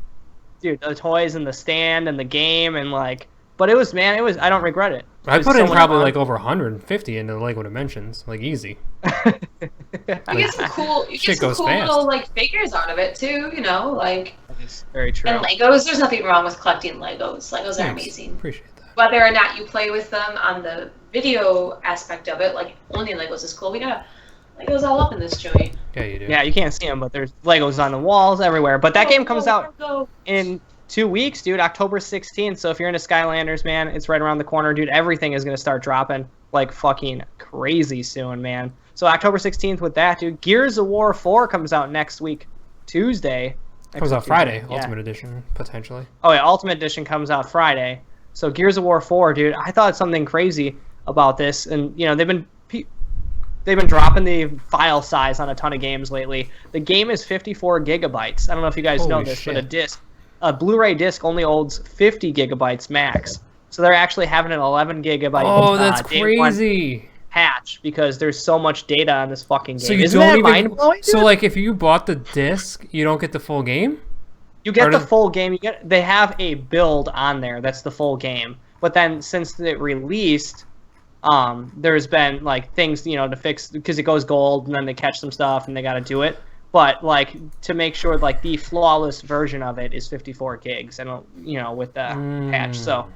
dude, the toys and the stand and the game and like But it was, man, it was. I don't regret it. I was put so in much probably fun. like over 150 into the Lego Dimensions, like easy. You get some cool, Shit goes little fast. like figures out of it too. You know, like. It's very true. And Legos, there's nothing wrong with collecting Legos. Legos are Thanks. amazing. Appreciate that. Whether or not you play with them on the video aspect of it, like owning Legos is cool. We got Legos all up in this joint. Yeah, you do. Yeah, you can't see them, but there's Legos on the walls everywhere. But that game comes out in 2 weeks, dude, October 16th. So if you're into Skylanders, man, it's right around the corner, dude. Everything is going to start dropping like fucking crazy soon, man. So October 16th with that, dude. Gears of War 4 comes out next week, Tuesday. Comes out Friday, Yeah. Ultimate Edition, potentially. Oh, yeah, Ultimate Edition comes out Friday. So Gears of War 4, dude, I thought something crazy about this. And, you know, they've been dropping the file size on a ton of games lately. The game is 54 gigabytes. I don't know if you guys know Holy this, shit. but a Blu-ray disc only holds 50 gigabytes max. So they're actually having an 11 gigabyte Oh, that's day one crazy. patch because there's so much data on this fucking game. So you Isn't don't that even. mind-blowing, So dude? like, if you bought the disc, you don't get the full game. You get Or the does- full game. They have a build on there that's the full game. But then since it released, there's been like things, you know, to fix because it goes gold and then they catch some stuff and they got to do it. But like to make sure like the flawless version of it is 54 gigs and you know with the patch. So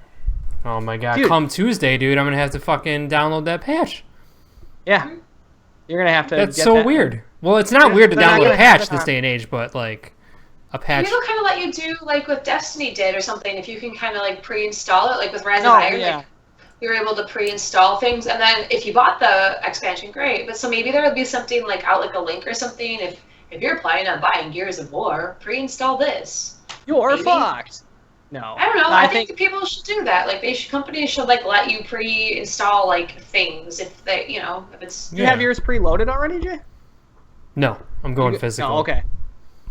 Oh my god! Dude. Come Tuesday, dude, I'm gonna have to fucking download that patch. yeah, you're gonna have to. That's get so that. weird. Well, it's not weird to They're not download a gonna patch have it this on- day and age, but like a patch. Maybe they'll kind of let you do like what Destiny did or something. If you can kind of like pre-install it, like with Rise No, of Iron, yeah. like we were able to pre-install things, and then if you bought the expansion, great. But so maybe there would be something like out like a link or something. If you're planning on buying Gears of War, pre-install this. You're Maybe. fucked. No, I don't know. I I think people should do that. Like companies should like let you pre-install like things if they, you know, if it's. you have yours preloaded already, Jay? No, I'm going You- physical. No, okay.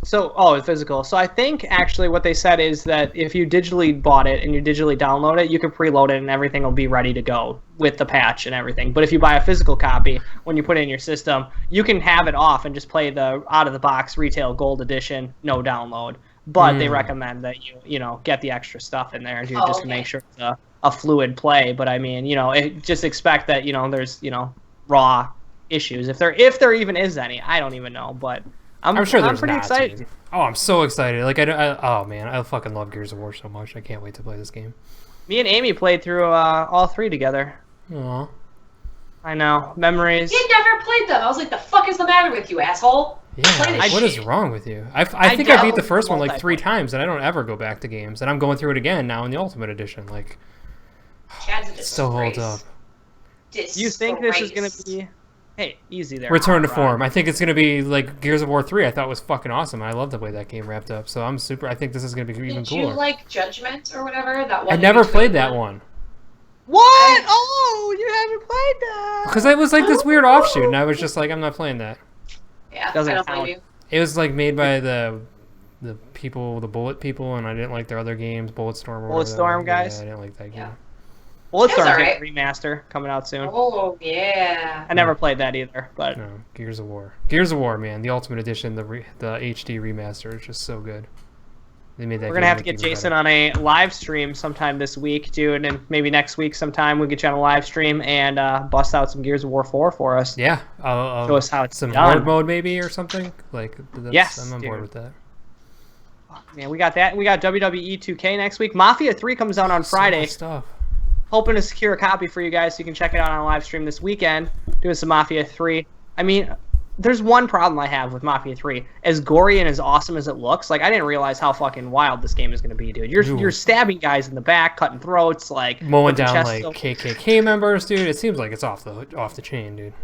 So, it's physical. So I think actually what they said is that if you digitally bought it and you digitally download it, you can preload it and everything will be ready to go with the patch and everything. But if you buy a physical copy, when you put it in your system, you can have it off and just play the out-of-the-box retail gold edition, no download. But they recommend that you know, get the extra stuff in there, dude, just to okay. make sure it's a fluid play. But I mean, you know, just expect that, you know, there's, you know, raw issues. If there even is any, I don't even know, but I'm sure there's pretty not, excited. dude. Oh, I'm so excited! Like oh man, I fucking love Gears of War so much. I can't wait to play this game. Me and Amy played through all three together. Aw. I know. Memories. You never played them. I was like, the fuck is the matter with you, asshole? Play Yeah, this what is shit. wrong with you? I think I don't. beat the first one like 3 Multiplayer. times, and I don't ever go back to games. And I'm going through it again now in the Ultimate Edition. Like, Chad's a it still holds disgrace. up. You think this is going to Disgrace. be... Hey, easy there. Return to Rod. form. I think it's gonna be like Gears of War 3. I thought was fucking awesome. I love the way that game wrapped up. So I'm super. I think this is gonna be even Did cooler. you like Judgment or whatever? That one. I you never between played that them? one What? Oh, you haven't played that. because it was like this weird offshoot, and I was just like, I'm not playing that. Yeah, Doesn't I don't count. blame you. It was like made by the people, the Bullet people, and I didn't like their other games, Bulletstorm. Or whatever that Bulletstorm was. guys? Yeah, I didn't like that game. Yeah. Bulletstorm's It's getting alright. a remaster coming out soon. Oh yeah. I never played that either, but No, Gears of War. Gears of War, man. The Ultimate Edition, the HD remaster is just so good. They made that. we're gonna game have to look get even Jason better. on a live stream sometime this week, dude, and maybe next week sometime we'll get you on a live stream and bust out some Gears of War 4 for us. Yeah, Show us how it's some done. horde mode maybe or something. Like, that's, Yes, I'm on board dude. with that. Man, we got that. We got WWE 2K next week. Mafia 3 comes out on So Friday. much stuff. Hoping to secure a copy for you guys so you can check it out on a live stream this weekend. Doing some Mafia 3. I mean, there's one problem I have with Mafia 3. As gory and as awesome as it looks, like I didn't realize how fucking wild this game is going to be, dude. Dude. You're stabbing guys in the back, cutting throats, like Mowing with the down chest like still- KKK members, dude. It seems like it's off the chain, dude.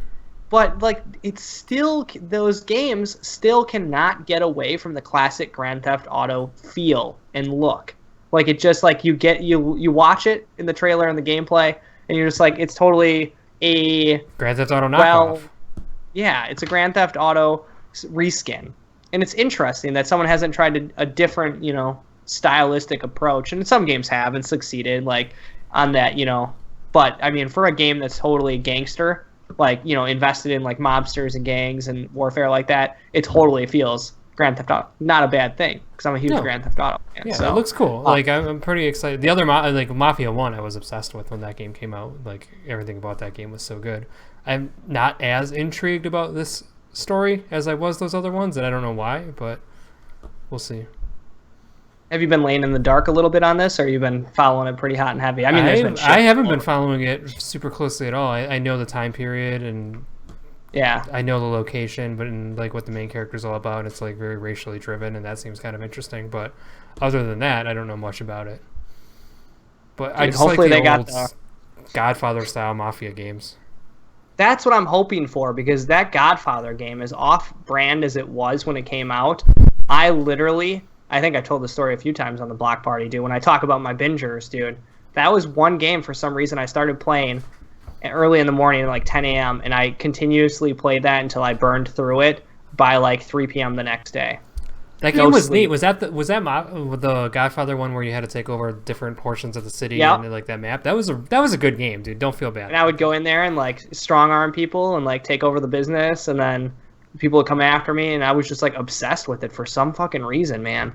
But like it's still, those games still cannot get away from the classic Grand Theft Auto feel and look. Like it just like you watch it in the trailer and the gameplay, and you're just like it's totally a Grand Theft Auto knockoff. well, yeah, it's a Grand Theft Auto reskin, and it's interesting that someone hasn't tried a different, you know, stylistic approach, and some games have and succeeded, like on that, you know. But I mean, for a game that's totally gangster, like you know, invested in like mobsters and gangs and warfare like that, it totally feels Grand Theft Auto. Not a bad thing, because I'm a huge Grand Theft Auto fan. Yeah, so. It looks cool. Like, I'm pretty excited. The other, like, Mafia 1, I was obsessed with when that game came out. Like, everything about that game was so good. I'm not as intrigued about this story as I was those other ones, and I don't know why, but we'll see. Have you been laying in the dark a little bit on this, or have you been following it pretty hot and heavy? I mean, I haven't been following it super closely at all. I know the time period, and I know the location, but in, like, what the main character is all about, it's like very racially driven, and that seems kind of interesting. But other than that, I don't know much about it. But I just like the old Godfather-style Mafia games. That's what I'm hoping for, because that Godfather game, as off-brand as it was when it came out, I think I told the story a few times on the Block Party, dude, when I talk about my bingers, dude. That was one game, for some reason, I started playing early in the morning at like 10 a.m., and I continuously played that until I burned through it by like 3 p.m. the next day. That game was neat. Was that the Godfather one where you had to take over different portions of the city and like that map? That was a good game, dude. Don't feel bad. And I would go in there and like strong arm people and like take over the business, and then people would come after me, and I was just like obsessed with it for some fucking reason, man.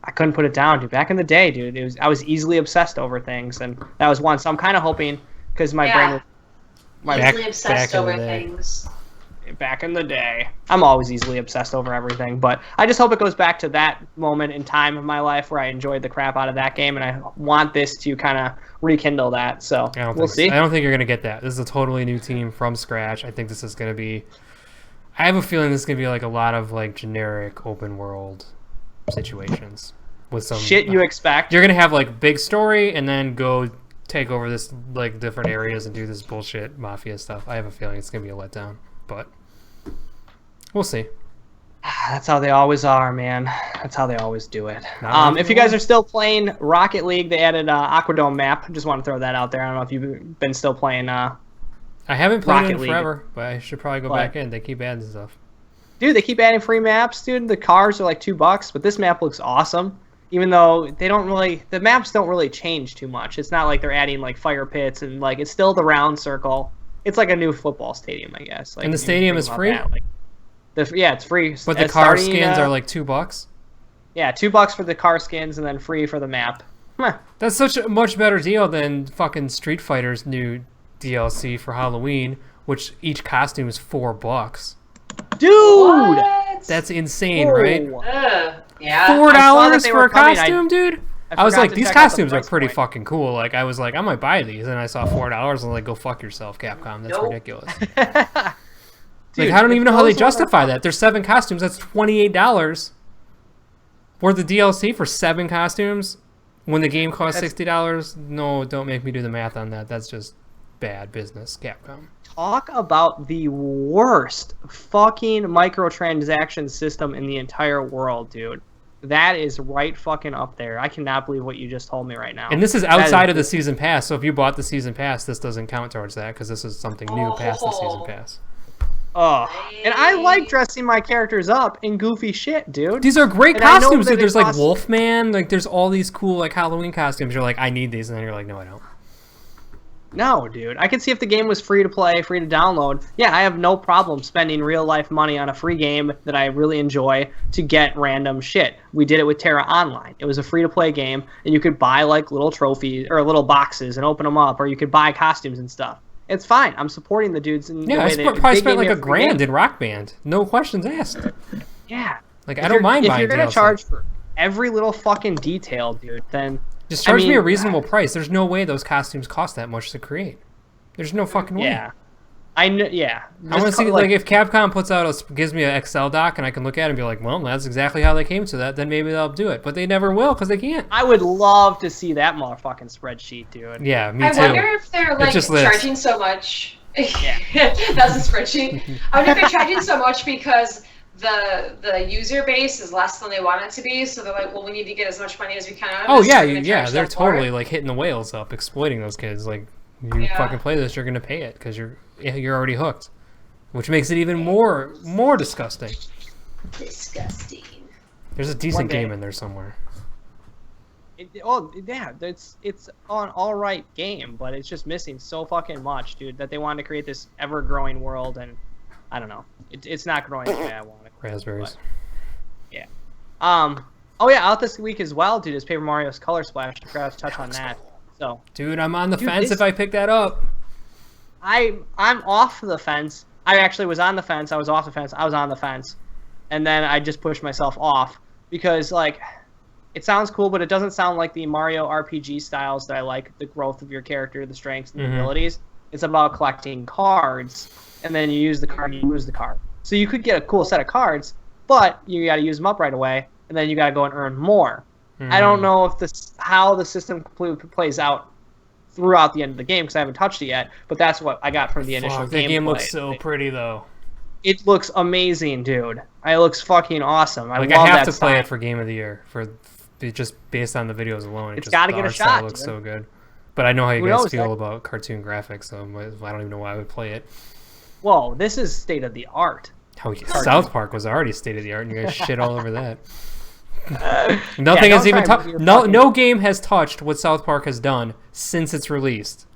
I couldn't put it down, dude. Back in the day, dude, I was easily obsessed over things, and that was one. So I'm kind of hoping, because my brain was easily obsessed over things. Back in the day. I'm always easily obsessed over everything, but I just hope it goes back to that moment in time of my life where I enjoyed the crap out of that game, and I want this to kind of rekindle that. So we'll see. I don't think you're going to get that. This is a totally new team from scratch. I think this is going to be... I have a feeling this is going to be like a lot of like generic open world situations with some... Shit you expect. You're going to have like big story and then go take over this like different areas and do this bullshit Mafia stuff. I have a feeling it's going to be a letdown, but... We'll see. That's how they always are, man. That's how they always do it. If you guys are still playing Rocket League, they added Aquadome map. Just want to throw that out there. I don't know if you've been still playing I haven't played it in forever, but I should probably go back in. They keep adding stuff. Dude, they keep adding free maps, dude. The cars are like $2, but this map looks awesome. Even though the maps don't really change too much. It's not like they're adding like fire pits and like it's still the round circle. It's like a new football stadium, I guess. Like, and the stadium is free? It's free. But the car skins are like $2? Yeah, $2 for the car skins and then free for the map. That's such a much better deal than fucking Street Fighter's new DLC for Halloween, which each costume is $4. Dude! What? That's insane, right? Yeah. $4 for a costume, dude? I was like, these costumes are pretty fucking cool. Like, I was like, I might buy these, and I saw $4 and like, go fuck yourself, Capcom. That's ridiculous. Dude, like, I don't even know how they justify that. There's 7 costumes. That's $28 worth of DLC for 7 costumes when the game costs $60. No, don't make me do the math on that. That's just bad business, Capcom. Talk about the worst fucking microtransaction system in the entire world, dude. That is right fucking up there. I cannot believe what you just told me right now. And this is outside of the season pass, so if you bought the season pass, this doesn't count towards that because this is something new past the season pass. Oh, and I like dressing my characters up in goofy shit, dude. These are great costumes, dude. There's like Wolfman, like there's all these cool like Halloween costumes. You're like, I need these, and then you're like, no, I don't. No, dude. I could see if the game was free to play, free to download. Yeah, I have no problem spending real life money on a free game that I really enjoy to get random shit. We did it with Terra Online. It was a free to play game, and you could buy like little trophies or little boxes and open them up, or you could buy costumes and stuff. It's fine. I'm supporting the dudes. In the way I probably spent like $1,000 in Rock Band. No questions asked. Yeah. Like, I don't mind buying DLC. If you're going to DLC. charge for every little fucking detail, dude, then... Just charge me a reasonable price. There's no way those costumes cost that much to create. There's no fucking way. Yeah. I know. Yeah. I want to see, like, if Capcom gives me an Excel doc and I can look at it and be like, well, that's exactly how they came to that, then maybe they'll do it. But they never will because they can't. I would love to see that motherfucking spreadsheet, dude. Yeah, me too. I wonder if they're, like, charging so much. Yeah. That's a spreadsheet. I wonder if they're charging so much because the user base is less than they want it to be, so they're like, well, we need to get as much money as we can out of this. Oh, yeah, they're totally, like, hitting the whales up, exploiting those kids. Like, you fucking play this, you're going to pay it because you're already hooked. Which makes it even more disgusting. Disgusting. There's a decent game in there somewhere. It's an alright game, but it's just missing so fucking much, dude, that they wanted to create this ever-growing world, and I don't know. It's not growing the way I want it. Raspberries. But, yeah. Oh yeah, out this week as well, dude. Is Paper Mario's Color Splash. I forgot to touch on that. So, dude, I'm on the fence if I pick that up. I'm off the fence. I actually was on the fence. I was off the fence. I was on the fence, and then I just pushed myself off because like it sounds cool, but it doesn't sound like the Mario RPG styles that I like. The growth of your character, the strengths, and the abilities. It's about collecting cards, and then you use the card, you lose the card. So you could get a cool set of cards, but you got to use them up right away, and then you got to go and earn more. I don't know if how the system completely plays out throughout the end of the game because I haven't touched it yet. But that's what I got from the initial gameplay. The game looks so pretty though. It looks amazing, dude. It looks fucking awesome. I have to play it for Game of the Year just based on the videos alone. It's got to get a shot. It looks so good. But I know how you guys feel about cartoon graphics, so I don't even know why I would play it. Whoa, this is state of the art. South Park was already state of the art, and you guys shit all over that. Nothing has even touched. No game has touched what South Park has done since it's released.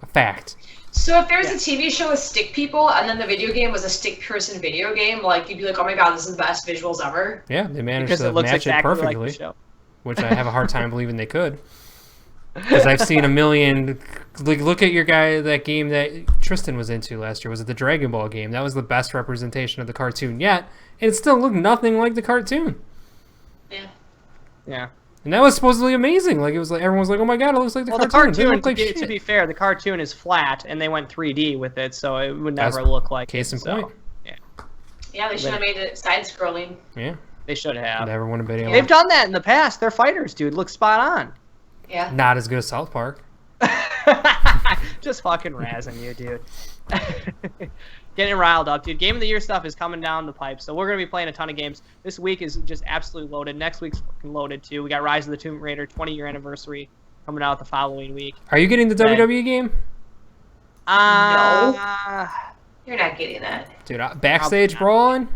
A fact. So if there's a TV show with stick people, and then the video game was a stick person video game, like you'd be like, "Oh my god, this is the best visuals ever." Yeah, they managed to match it perfectly, which I have a hard time believing they could. Because I've seen a million. Like, look at that game that Tristan was into last year. Was it the Dragon Ball game? That was the best representation of the cartoon yet, and it still looked nothing like the cartoon. Yeah. And that was supposedly amazing. Like, it was like everyone was like, "Oh my god, it looks like the cartoon." Well, the cartoon, like to be fair, the cartoon is flat, and they went 3D with it, so it would never look like. Case in point. Yeah, they should have made it side-scrolling. Yeah. They should have. Never won a video. They've done that in the past. Their fighters, dude, look spot on. Yeah. Not as good as South Park. Just fucking razzing you, dude. Getting riled up, dude. Game of the Year stuff is coming down the pipe, so we're going to be playing a ton of games. This week is just absolutely loaded. Next week's fucking loaded, too. We got Rise of the Tomb Raider 20-year anniversary coming out the following week. Are you getting the WWE game? No. You're not getting that. Dude, backstage brawling?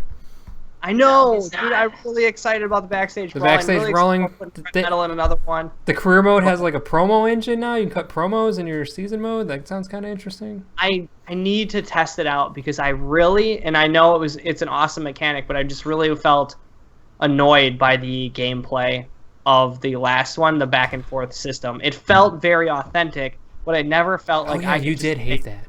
I know, dude. I'm really excited about the backstage brawling. The backstage brawling. Metal in another one. The career mode has like a promo engine now. You can cut promos in your season mode. That sounds kind of interesting. I need to test it out because I really, and I know it's an awesome mechanic, but I just really felt annoyed by the gameplay of the last one, the back and forth system. It felt very authentic, but I never felt like you did hate that.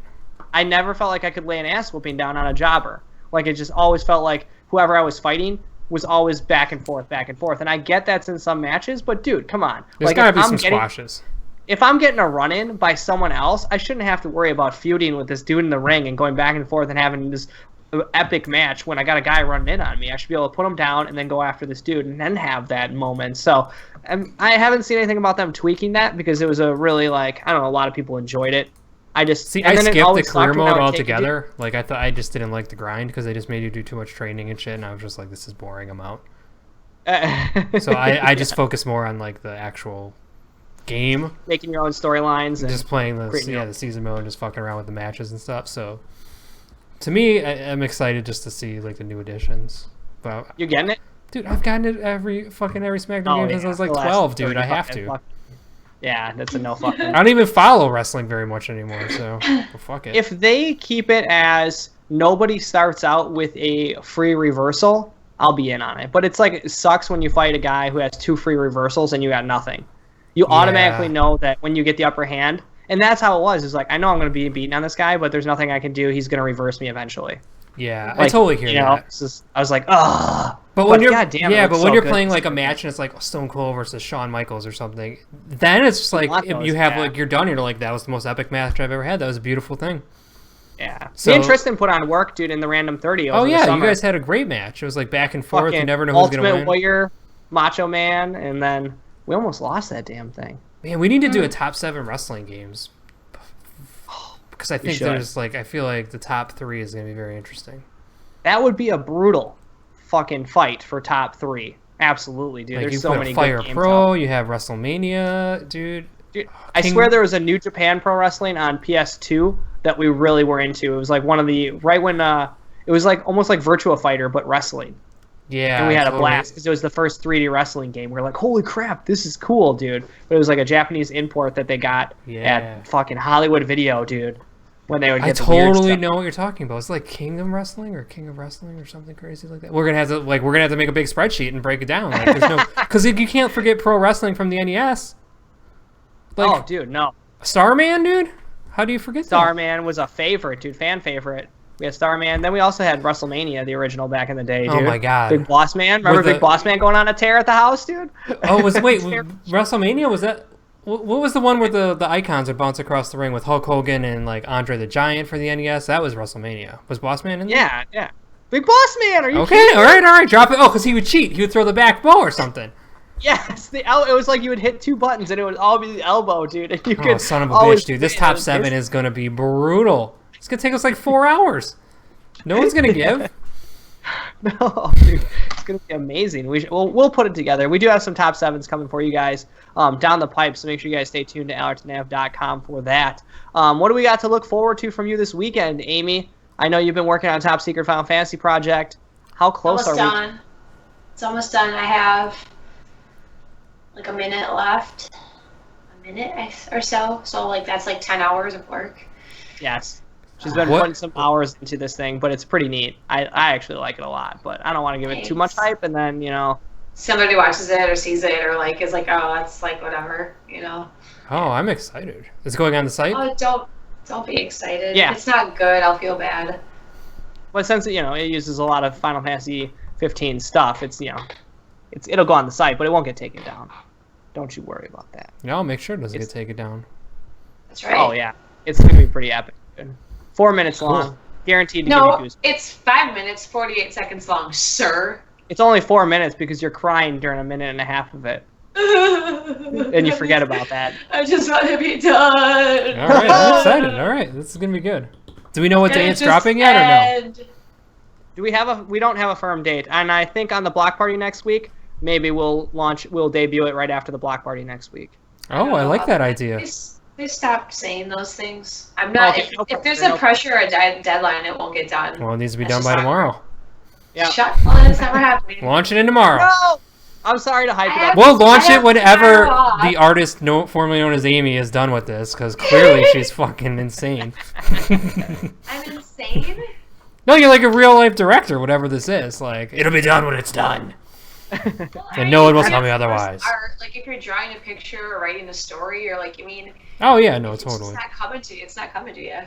I never felt like I could lay an ass whooping down on a jobber. Like, it just always felt like whoever I was fighting was always back and forth. And I get that's in some matches, but dude, come on. There's gotta be some squashes. If I'm getting a run-in by someone else, I shouldn't have to worry about feuding with this dude in the ring and going back and forth and having this epic match when I got a guy running in on me. I should be able to put him down and then go after this dude and then have that moment. So I haven't seen anything about them tweaking that because it was a really, like, I don't know, a lot of people enjoyed it. I skipped the career mode altogether. Like, I thought I just didn't like the grind because they just made you do too much training and shit, and I was just like, this is boring. I'm out. So I just focus more on like the actual game, making your own storylines, and just playing the season mode, and just fucking around with the matches and stuff. So to me, I'm excited just to see like the new additions. But you're getting it, dude. I've gotten it every SmackDown game since I was like 12, dude. I have to. Yeah, that's a no fucking. I don't even follow wrestling very much anymore, so well, fuck it. If they keep it as nobody starts out with a free reversal, I'll be in on it. But it's like, it sucks when you fight a guy who has 2 free reversals and you got nothing. You automatically know that when you get the upper hand, and that's how it was. It's like, I know I'm going to be beaten on this guy, but there's nothing I can do. He's going to reverse me eventually. Yeah, like, I totally hear that. I was like, ugh. But when you're playing like a match and it's like Stone Cold versus Shawn Michaels or something, then it's just like if you have like you're done. You're like, that was the most epic match I've ever had. That was a beautiful thing. Yeah. So, me and Tristan put on work, dude, in the Random 30. Oh yeah, you guys had a great match. It was like back and forth. You never know who's gonna win. Ultimate Warrior, Macho Man, and then we almost lost that damn thing. Man, we need to do a top 7 wrestling games because I think I feel like the top 3 is gonna be very interesting. That would be a brutal fucking fight for top 3. Absolutely, dude. Like, there's so many Fire good games Pro, you have WrestleMania, dude. I swear there was a New Japan Pro Wrestling on PS2 that we really were into. It was like one of the it was like almost like Virtua Fighter but wrestling. Yeah, and we had a blast because it was the first 3D wrestling game. We were like, holy crap, this is cool, dude. But it was like a Japanese import that they got at fucking Hollywood Video, dude. when they would get I the weird totally stuff. know what you're talking about. It's like Kingdom Wrestling or King of Wrestling or something crazy like that. We're gonna have to make a big spreadsheet and break it down. Like, there's no because you can't forget pro wrestling from the NES. Like, Oh, dude, no. Starman, dude. How do you forget that? Starman was a favorite, dude, fan favorite. We had Starman. Then we also had WrestleMania, the original back in the day, dude. Oh my god. Big Boss Man. Remember Big Boss Man going on a tear at the house, dude? Oh, WrestleMania, was that? What was the one where the icons would bounce across the ring with Hulk Hogan and like Andre the Giant for the NES? That was WrestleMania. Was Boss Man in there? Yeah. Big Boss Man, are you okay? kidding? All right. Drop it. Oh, because he would cheat. He would throw the back bow or something. Yes, it was like you would hit 2 buttons and it would all be the elbow, dude. And you could Son of a always bitch, dude. This top 7 is going to be brutal. It's going to take us like 4 hours. No one's going to give. No, dude, it's gonna be amazing. We'll put it together. We do have some top 7s coming for you guys down the pipe, so make sure you guys stay tuned to allertonnav.com for that. What do we got to look forward to from you this weekend, Amy? I know you've been working on a top secret Final Fantasy project. How close are we? It's almost done. I have like a minute left. A minute or so. So like that's like 10 hours of work. Yes. She's been putting some hours into this thing, but it's pretty neat. I actually like it a lot, but I don't want to give it too much hype, and then, somebody watches it or sees it or like is like, oh, that's like whatever, Oh, I'm excited. It's going on the site? Oh, don't be excited. Yeah. If it's not good, I'll feel bad. But since, it uses a lot of Final Fantasy 15 stuff, it'll go on the site, but it won't get taken down. Don't you worry about that. No, I'll make sure it doesn't get taken down. That's right. Oh, yeah. It's going to be pretty epic. 4 minutes long. Guaranteed to give you goosebumps. It's 5 minutes, 48 seconds long, sir. It's only 4 minutes because you're crying during a minute and a half of it. And you forget about that. I just want to be done. All right, I'm excited. All right, this is going to be good. Do we know what day it's dropping yet or no? We don't have a firm date. And I think on the block party next week, maybe we'll debut it right after the block party next week. Oh, I like that idea. They stopped saying those things. I'm not. Okay, if there's a pressure or a deadline, it won't get done. Well, it needs to be done by tomorrow. Yeah. Shut up. It's never happening. Launch it in tomorrow. No! I'm sorry to hype it up. We'll launch it whenever the artist formerly known as Amy is done with this, because clearly she's fucking insane. I'm insane? No, you're like a real-life director, whatever this is. Like, it'll be done when it's done. And no one will tell me otherwise. Art, like if you're drawing a picture or writing a story, or like, oh yeah, no, totally. It's not coming to you. It's not coming to you.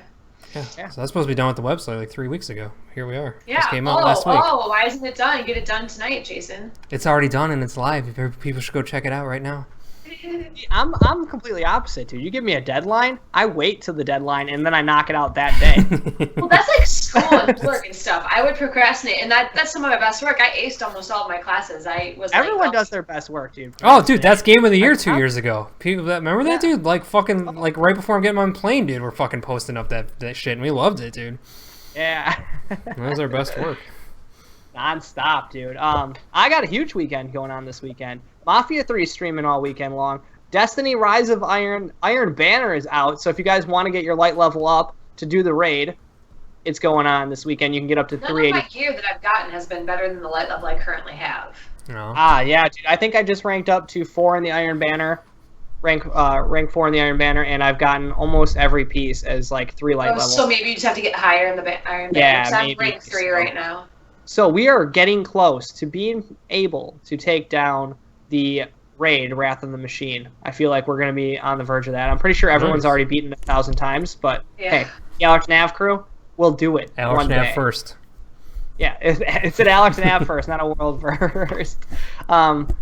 Yeah. So that's supposed to be done with the website like 3 weeks ago. Here we are. Yeah. Just came out last week. Oh, why isn't it done? Get it done tonight, Jason. It's already done and it's live. People should go check it out right now. I'm completely opposite, dude. You give me a deadline, I wait till the deadline, and then I knock it out that day. Well, that's like school and work and stuff. I would procrastinate, and that's some of my best work. I aced almost all of my classes. Everyone does their best work, dude. Oh, dude, that's Game of the Year 2 years ago. People that remember that, dude? Like fucking like right before I'm getting on plane, dude. We're fucking posting up that shit, and we loved it, dude. Yeah. That was our best work. Non-stop, dude. I got a huge weekend going on this weekend. Mafia 3 is streaming all weekend long. Destiny Rise of Iron Banner is out, so if you guys want to get your light level up to do the raid, it's going on this weekend. You can get up to 380. None of my gear that I've gotten has been better than the light level I currently have. No. Yeah, dude. I think I just ranked up to 4 in the Iron Banner, rank 4 in the Iron Banner, and I've gotten almost every piece as like 3 light levels. So maybe you just have to get higher in the Iron Banner. Yeah, I'm rank 3 right now. So we are getting close to being able to take down the raid Wrath of the Machine. I feel like we're going to be on the verge of that. I'm pretty sure everyone's already beaten it 1,000 times, but hey, the Alex Nav crew, we'll do it. Alex Nav first. Yeah, it's an Alex Nav first, not a world first. What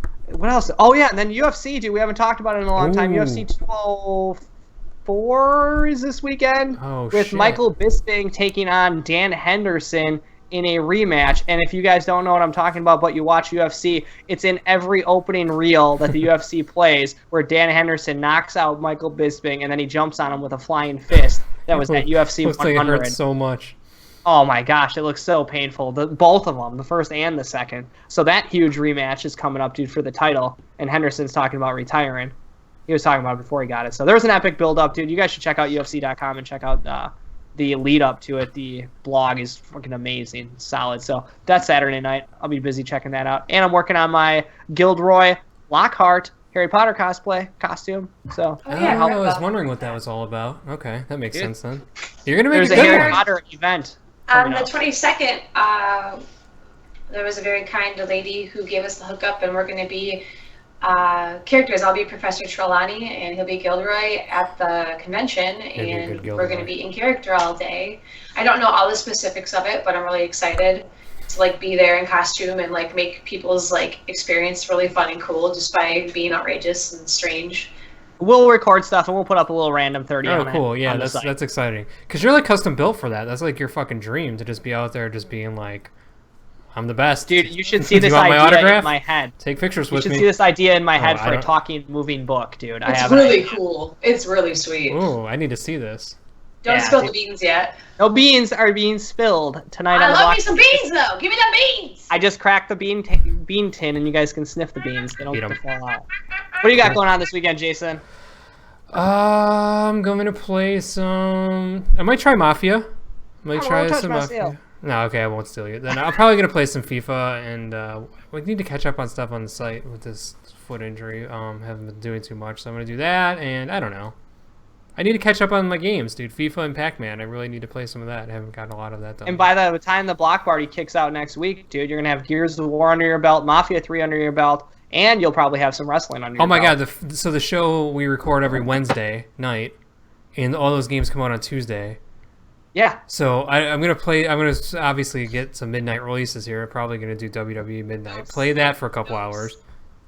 else? Oh yeah, and then UFC, dude. We haven't talked about it in a long time. UFC 204 is this weekend with Michael Bisping taking on Dan Henderson in a rematch. And if you guys don't know what I'm talking about, but you watch UFC, it's in every opening reel that the UFC plays where Dan Henderson knocks out Michael Bisping and then he jumps on him with a flying fist. That was at UFC 100. Like it hurts so much. Oh my gosh, it looks so painful. Both of them, the first and the second. So that huge rematch is coming up, dude, for the title. And Henderson's talking about retiring. He was talking about it before he got it. So there's an epic build-up, dude. You guys should check out UFC.com and check out the lead up to it. The blog is fucking amazing, solid. So that's Saturday night. I'll be busy checking that out. And I'm working on my Gilderoy Lockhart Harry Potter costume. So Oh, yeah. I was wondering what that was all about. Okay, that makes sense then. You're gonna make there's a a good Harry one. Potter event. On the coming up. 22nd, there was a very kind lady who gave us the hookup, and we're going to be characters. I'll be Professor Trelawney, and he'll be Gilderoy at the convention, be a and good we're going Gilderoy. to be in character all day. I don't know all the specifics of it, but I'm really excited to like be there in costume and like make people's like experience really fun and cool just by being outrageous and strange. We'll record stuff and we'll put up a little random 30 Oh, on it. cool. Yeah, on the that's site. exciting. Because you're like custom built for that. That's like your fucking dream to just be out there just being like, I'm the best. Dude, you should Do see you this want my idea autograph? in my head. Take pictures You with should me. see this idea in my head I for a don't- talking, moving book, dude. I It's have really it. cool. It's really sweet. Ooh, I need to see this. Don't Yeah, spill dude. the beans yet. No beans are being spilled tonight I on the love block. me some beans though. Give me them beans. I just cracked the bean tin, and you guys can sniff the beans. They don't Eat get to 'em. fall out. What do you got going on this weekend, Jason? I'm going to play some. I might try Mafia. I might Oh, try don't touch some my Mafia. seal. No, okay, I won't steal you. Then I'm probably gonna play some FIFA, and we need to catch up on stuff on the site with this foot injury. Haven't been doing too much, so I'm gonna do that. And I don't know. I need to catch up on my games, dude. FIFA and Pac-Man. I really need to play some of that. I haven't gotten a lot of that done. And by the time the block party kicks out next week, dude, you're gonna have Gears of War under your belt, Mafia 3 under your belt, and you'll probably have some wrestling under your Oh my belt. god! So the show we record every Wednesday night, and all those games come out on Tuesday. Yeah. So I'm gonna play. I'm gonna obviously get some midnight releases here. Probably gonna do WWE midnight. Play that for a couple hours,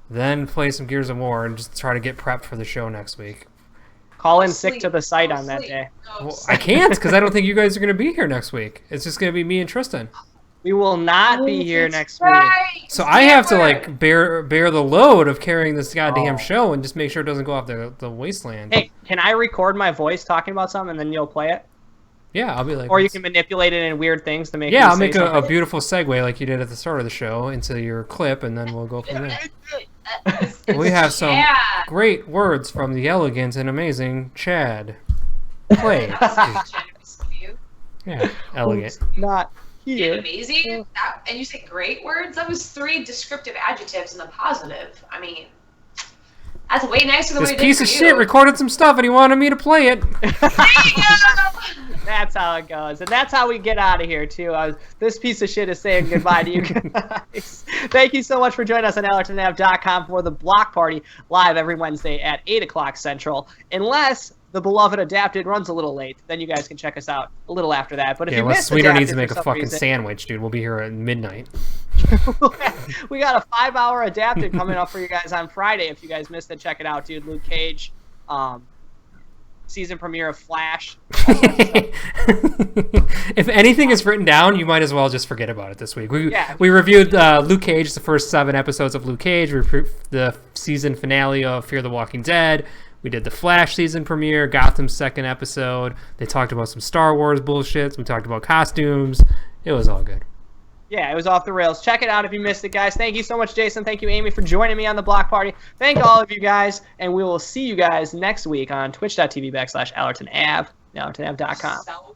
then play some Gears of War and just try to get prepped for the show next week. Call in sick to the site on that day. Well, I can't because I don't think you guys are gonna be here next week. It's just gonna be me and Tristan. We will not be here next week. Right. So I have to like bear the load of carrying this goddamn Oh. show and just make sure it doesn't go off the wasteland. Hey, can I record my voice talking about something and then you'll play it? Yeah, I'll be like. Or you can manipulate it in weird things to make Yeah, me I'll say make a something. beautiful segue like you did at the start of the show into your clip, and then we'll go from there. We have some Yeah. great words from the elegant and amazing Chad. Play. Yeah, elegant. Not Did here. amazing. And you say great words? That was 3 descriptive adjectives in the positive. I mean, that's way nicer than This what I did piece for of you. shit recorded some stuff and he wanted me to play it. There you go. That's how it goes. And that's how we get out of here, too. This piece of shit is saying goodbye to you guys. Thank you so much for joining us on AllertonAv.com for the block party live every Wednesday at 8 o'clock Central. Unless the beloved Adapted runs a little late, then you guys can check us out a little after that. But if Yeah, you unless missed Sweeter Adapted needs to make for a some fucking reason, sandwich, dude. We'll be here at midnight. we got a 5-hour Adapted coming up for you guys on Friday. If you guys missed it, check it out, dude. Luke Cage, season premiere of Flash. If anything is written down, you might as well just forget about it this week. Yeah. We reviewed Luke Cage, the first 7 episodes of Luke Cage. We reviewed the season finale of Fear the Walking Dead. We did the Flash season premiere, Gotham's 2nd episode. They talked about some Star Wars bullshit. We talked about costumes. It was all good. Yeah, it was off the rails. Check it out if you missed it, guys. Thank you so much, Jason. Thank you, Amy, for joining me on the block party. Thank all of you guys, and we will see you guys next week on twitch.tv/AllertonAv, AllertonAv.com. So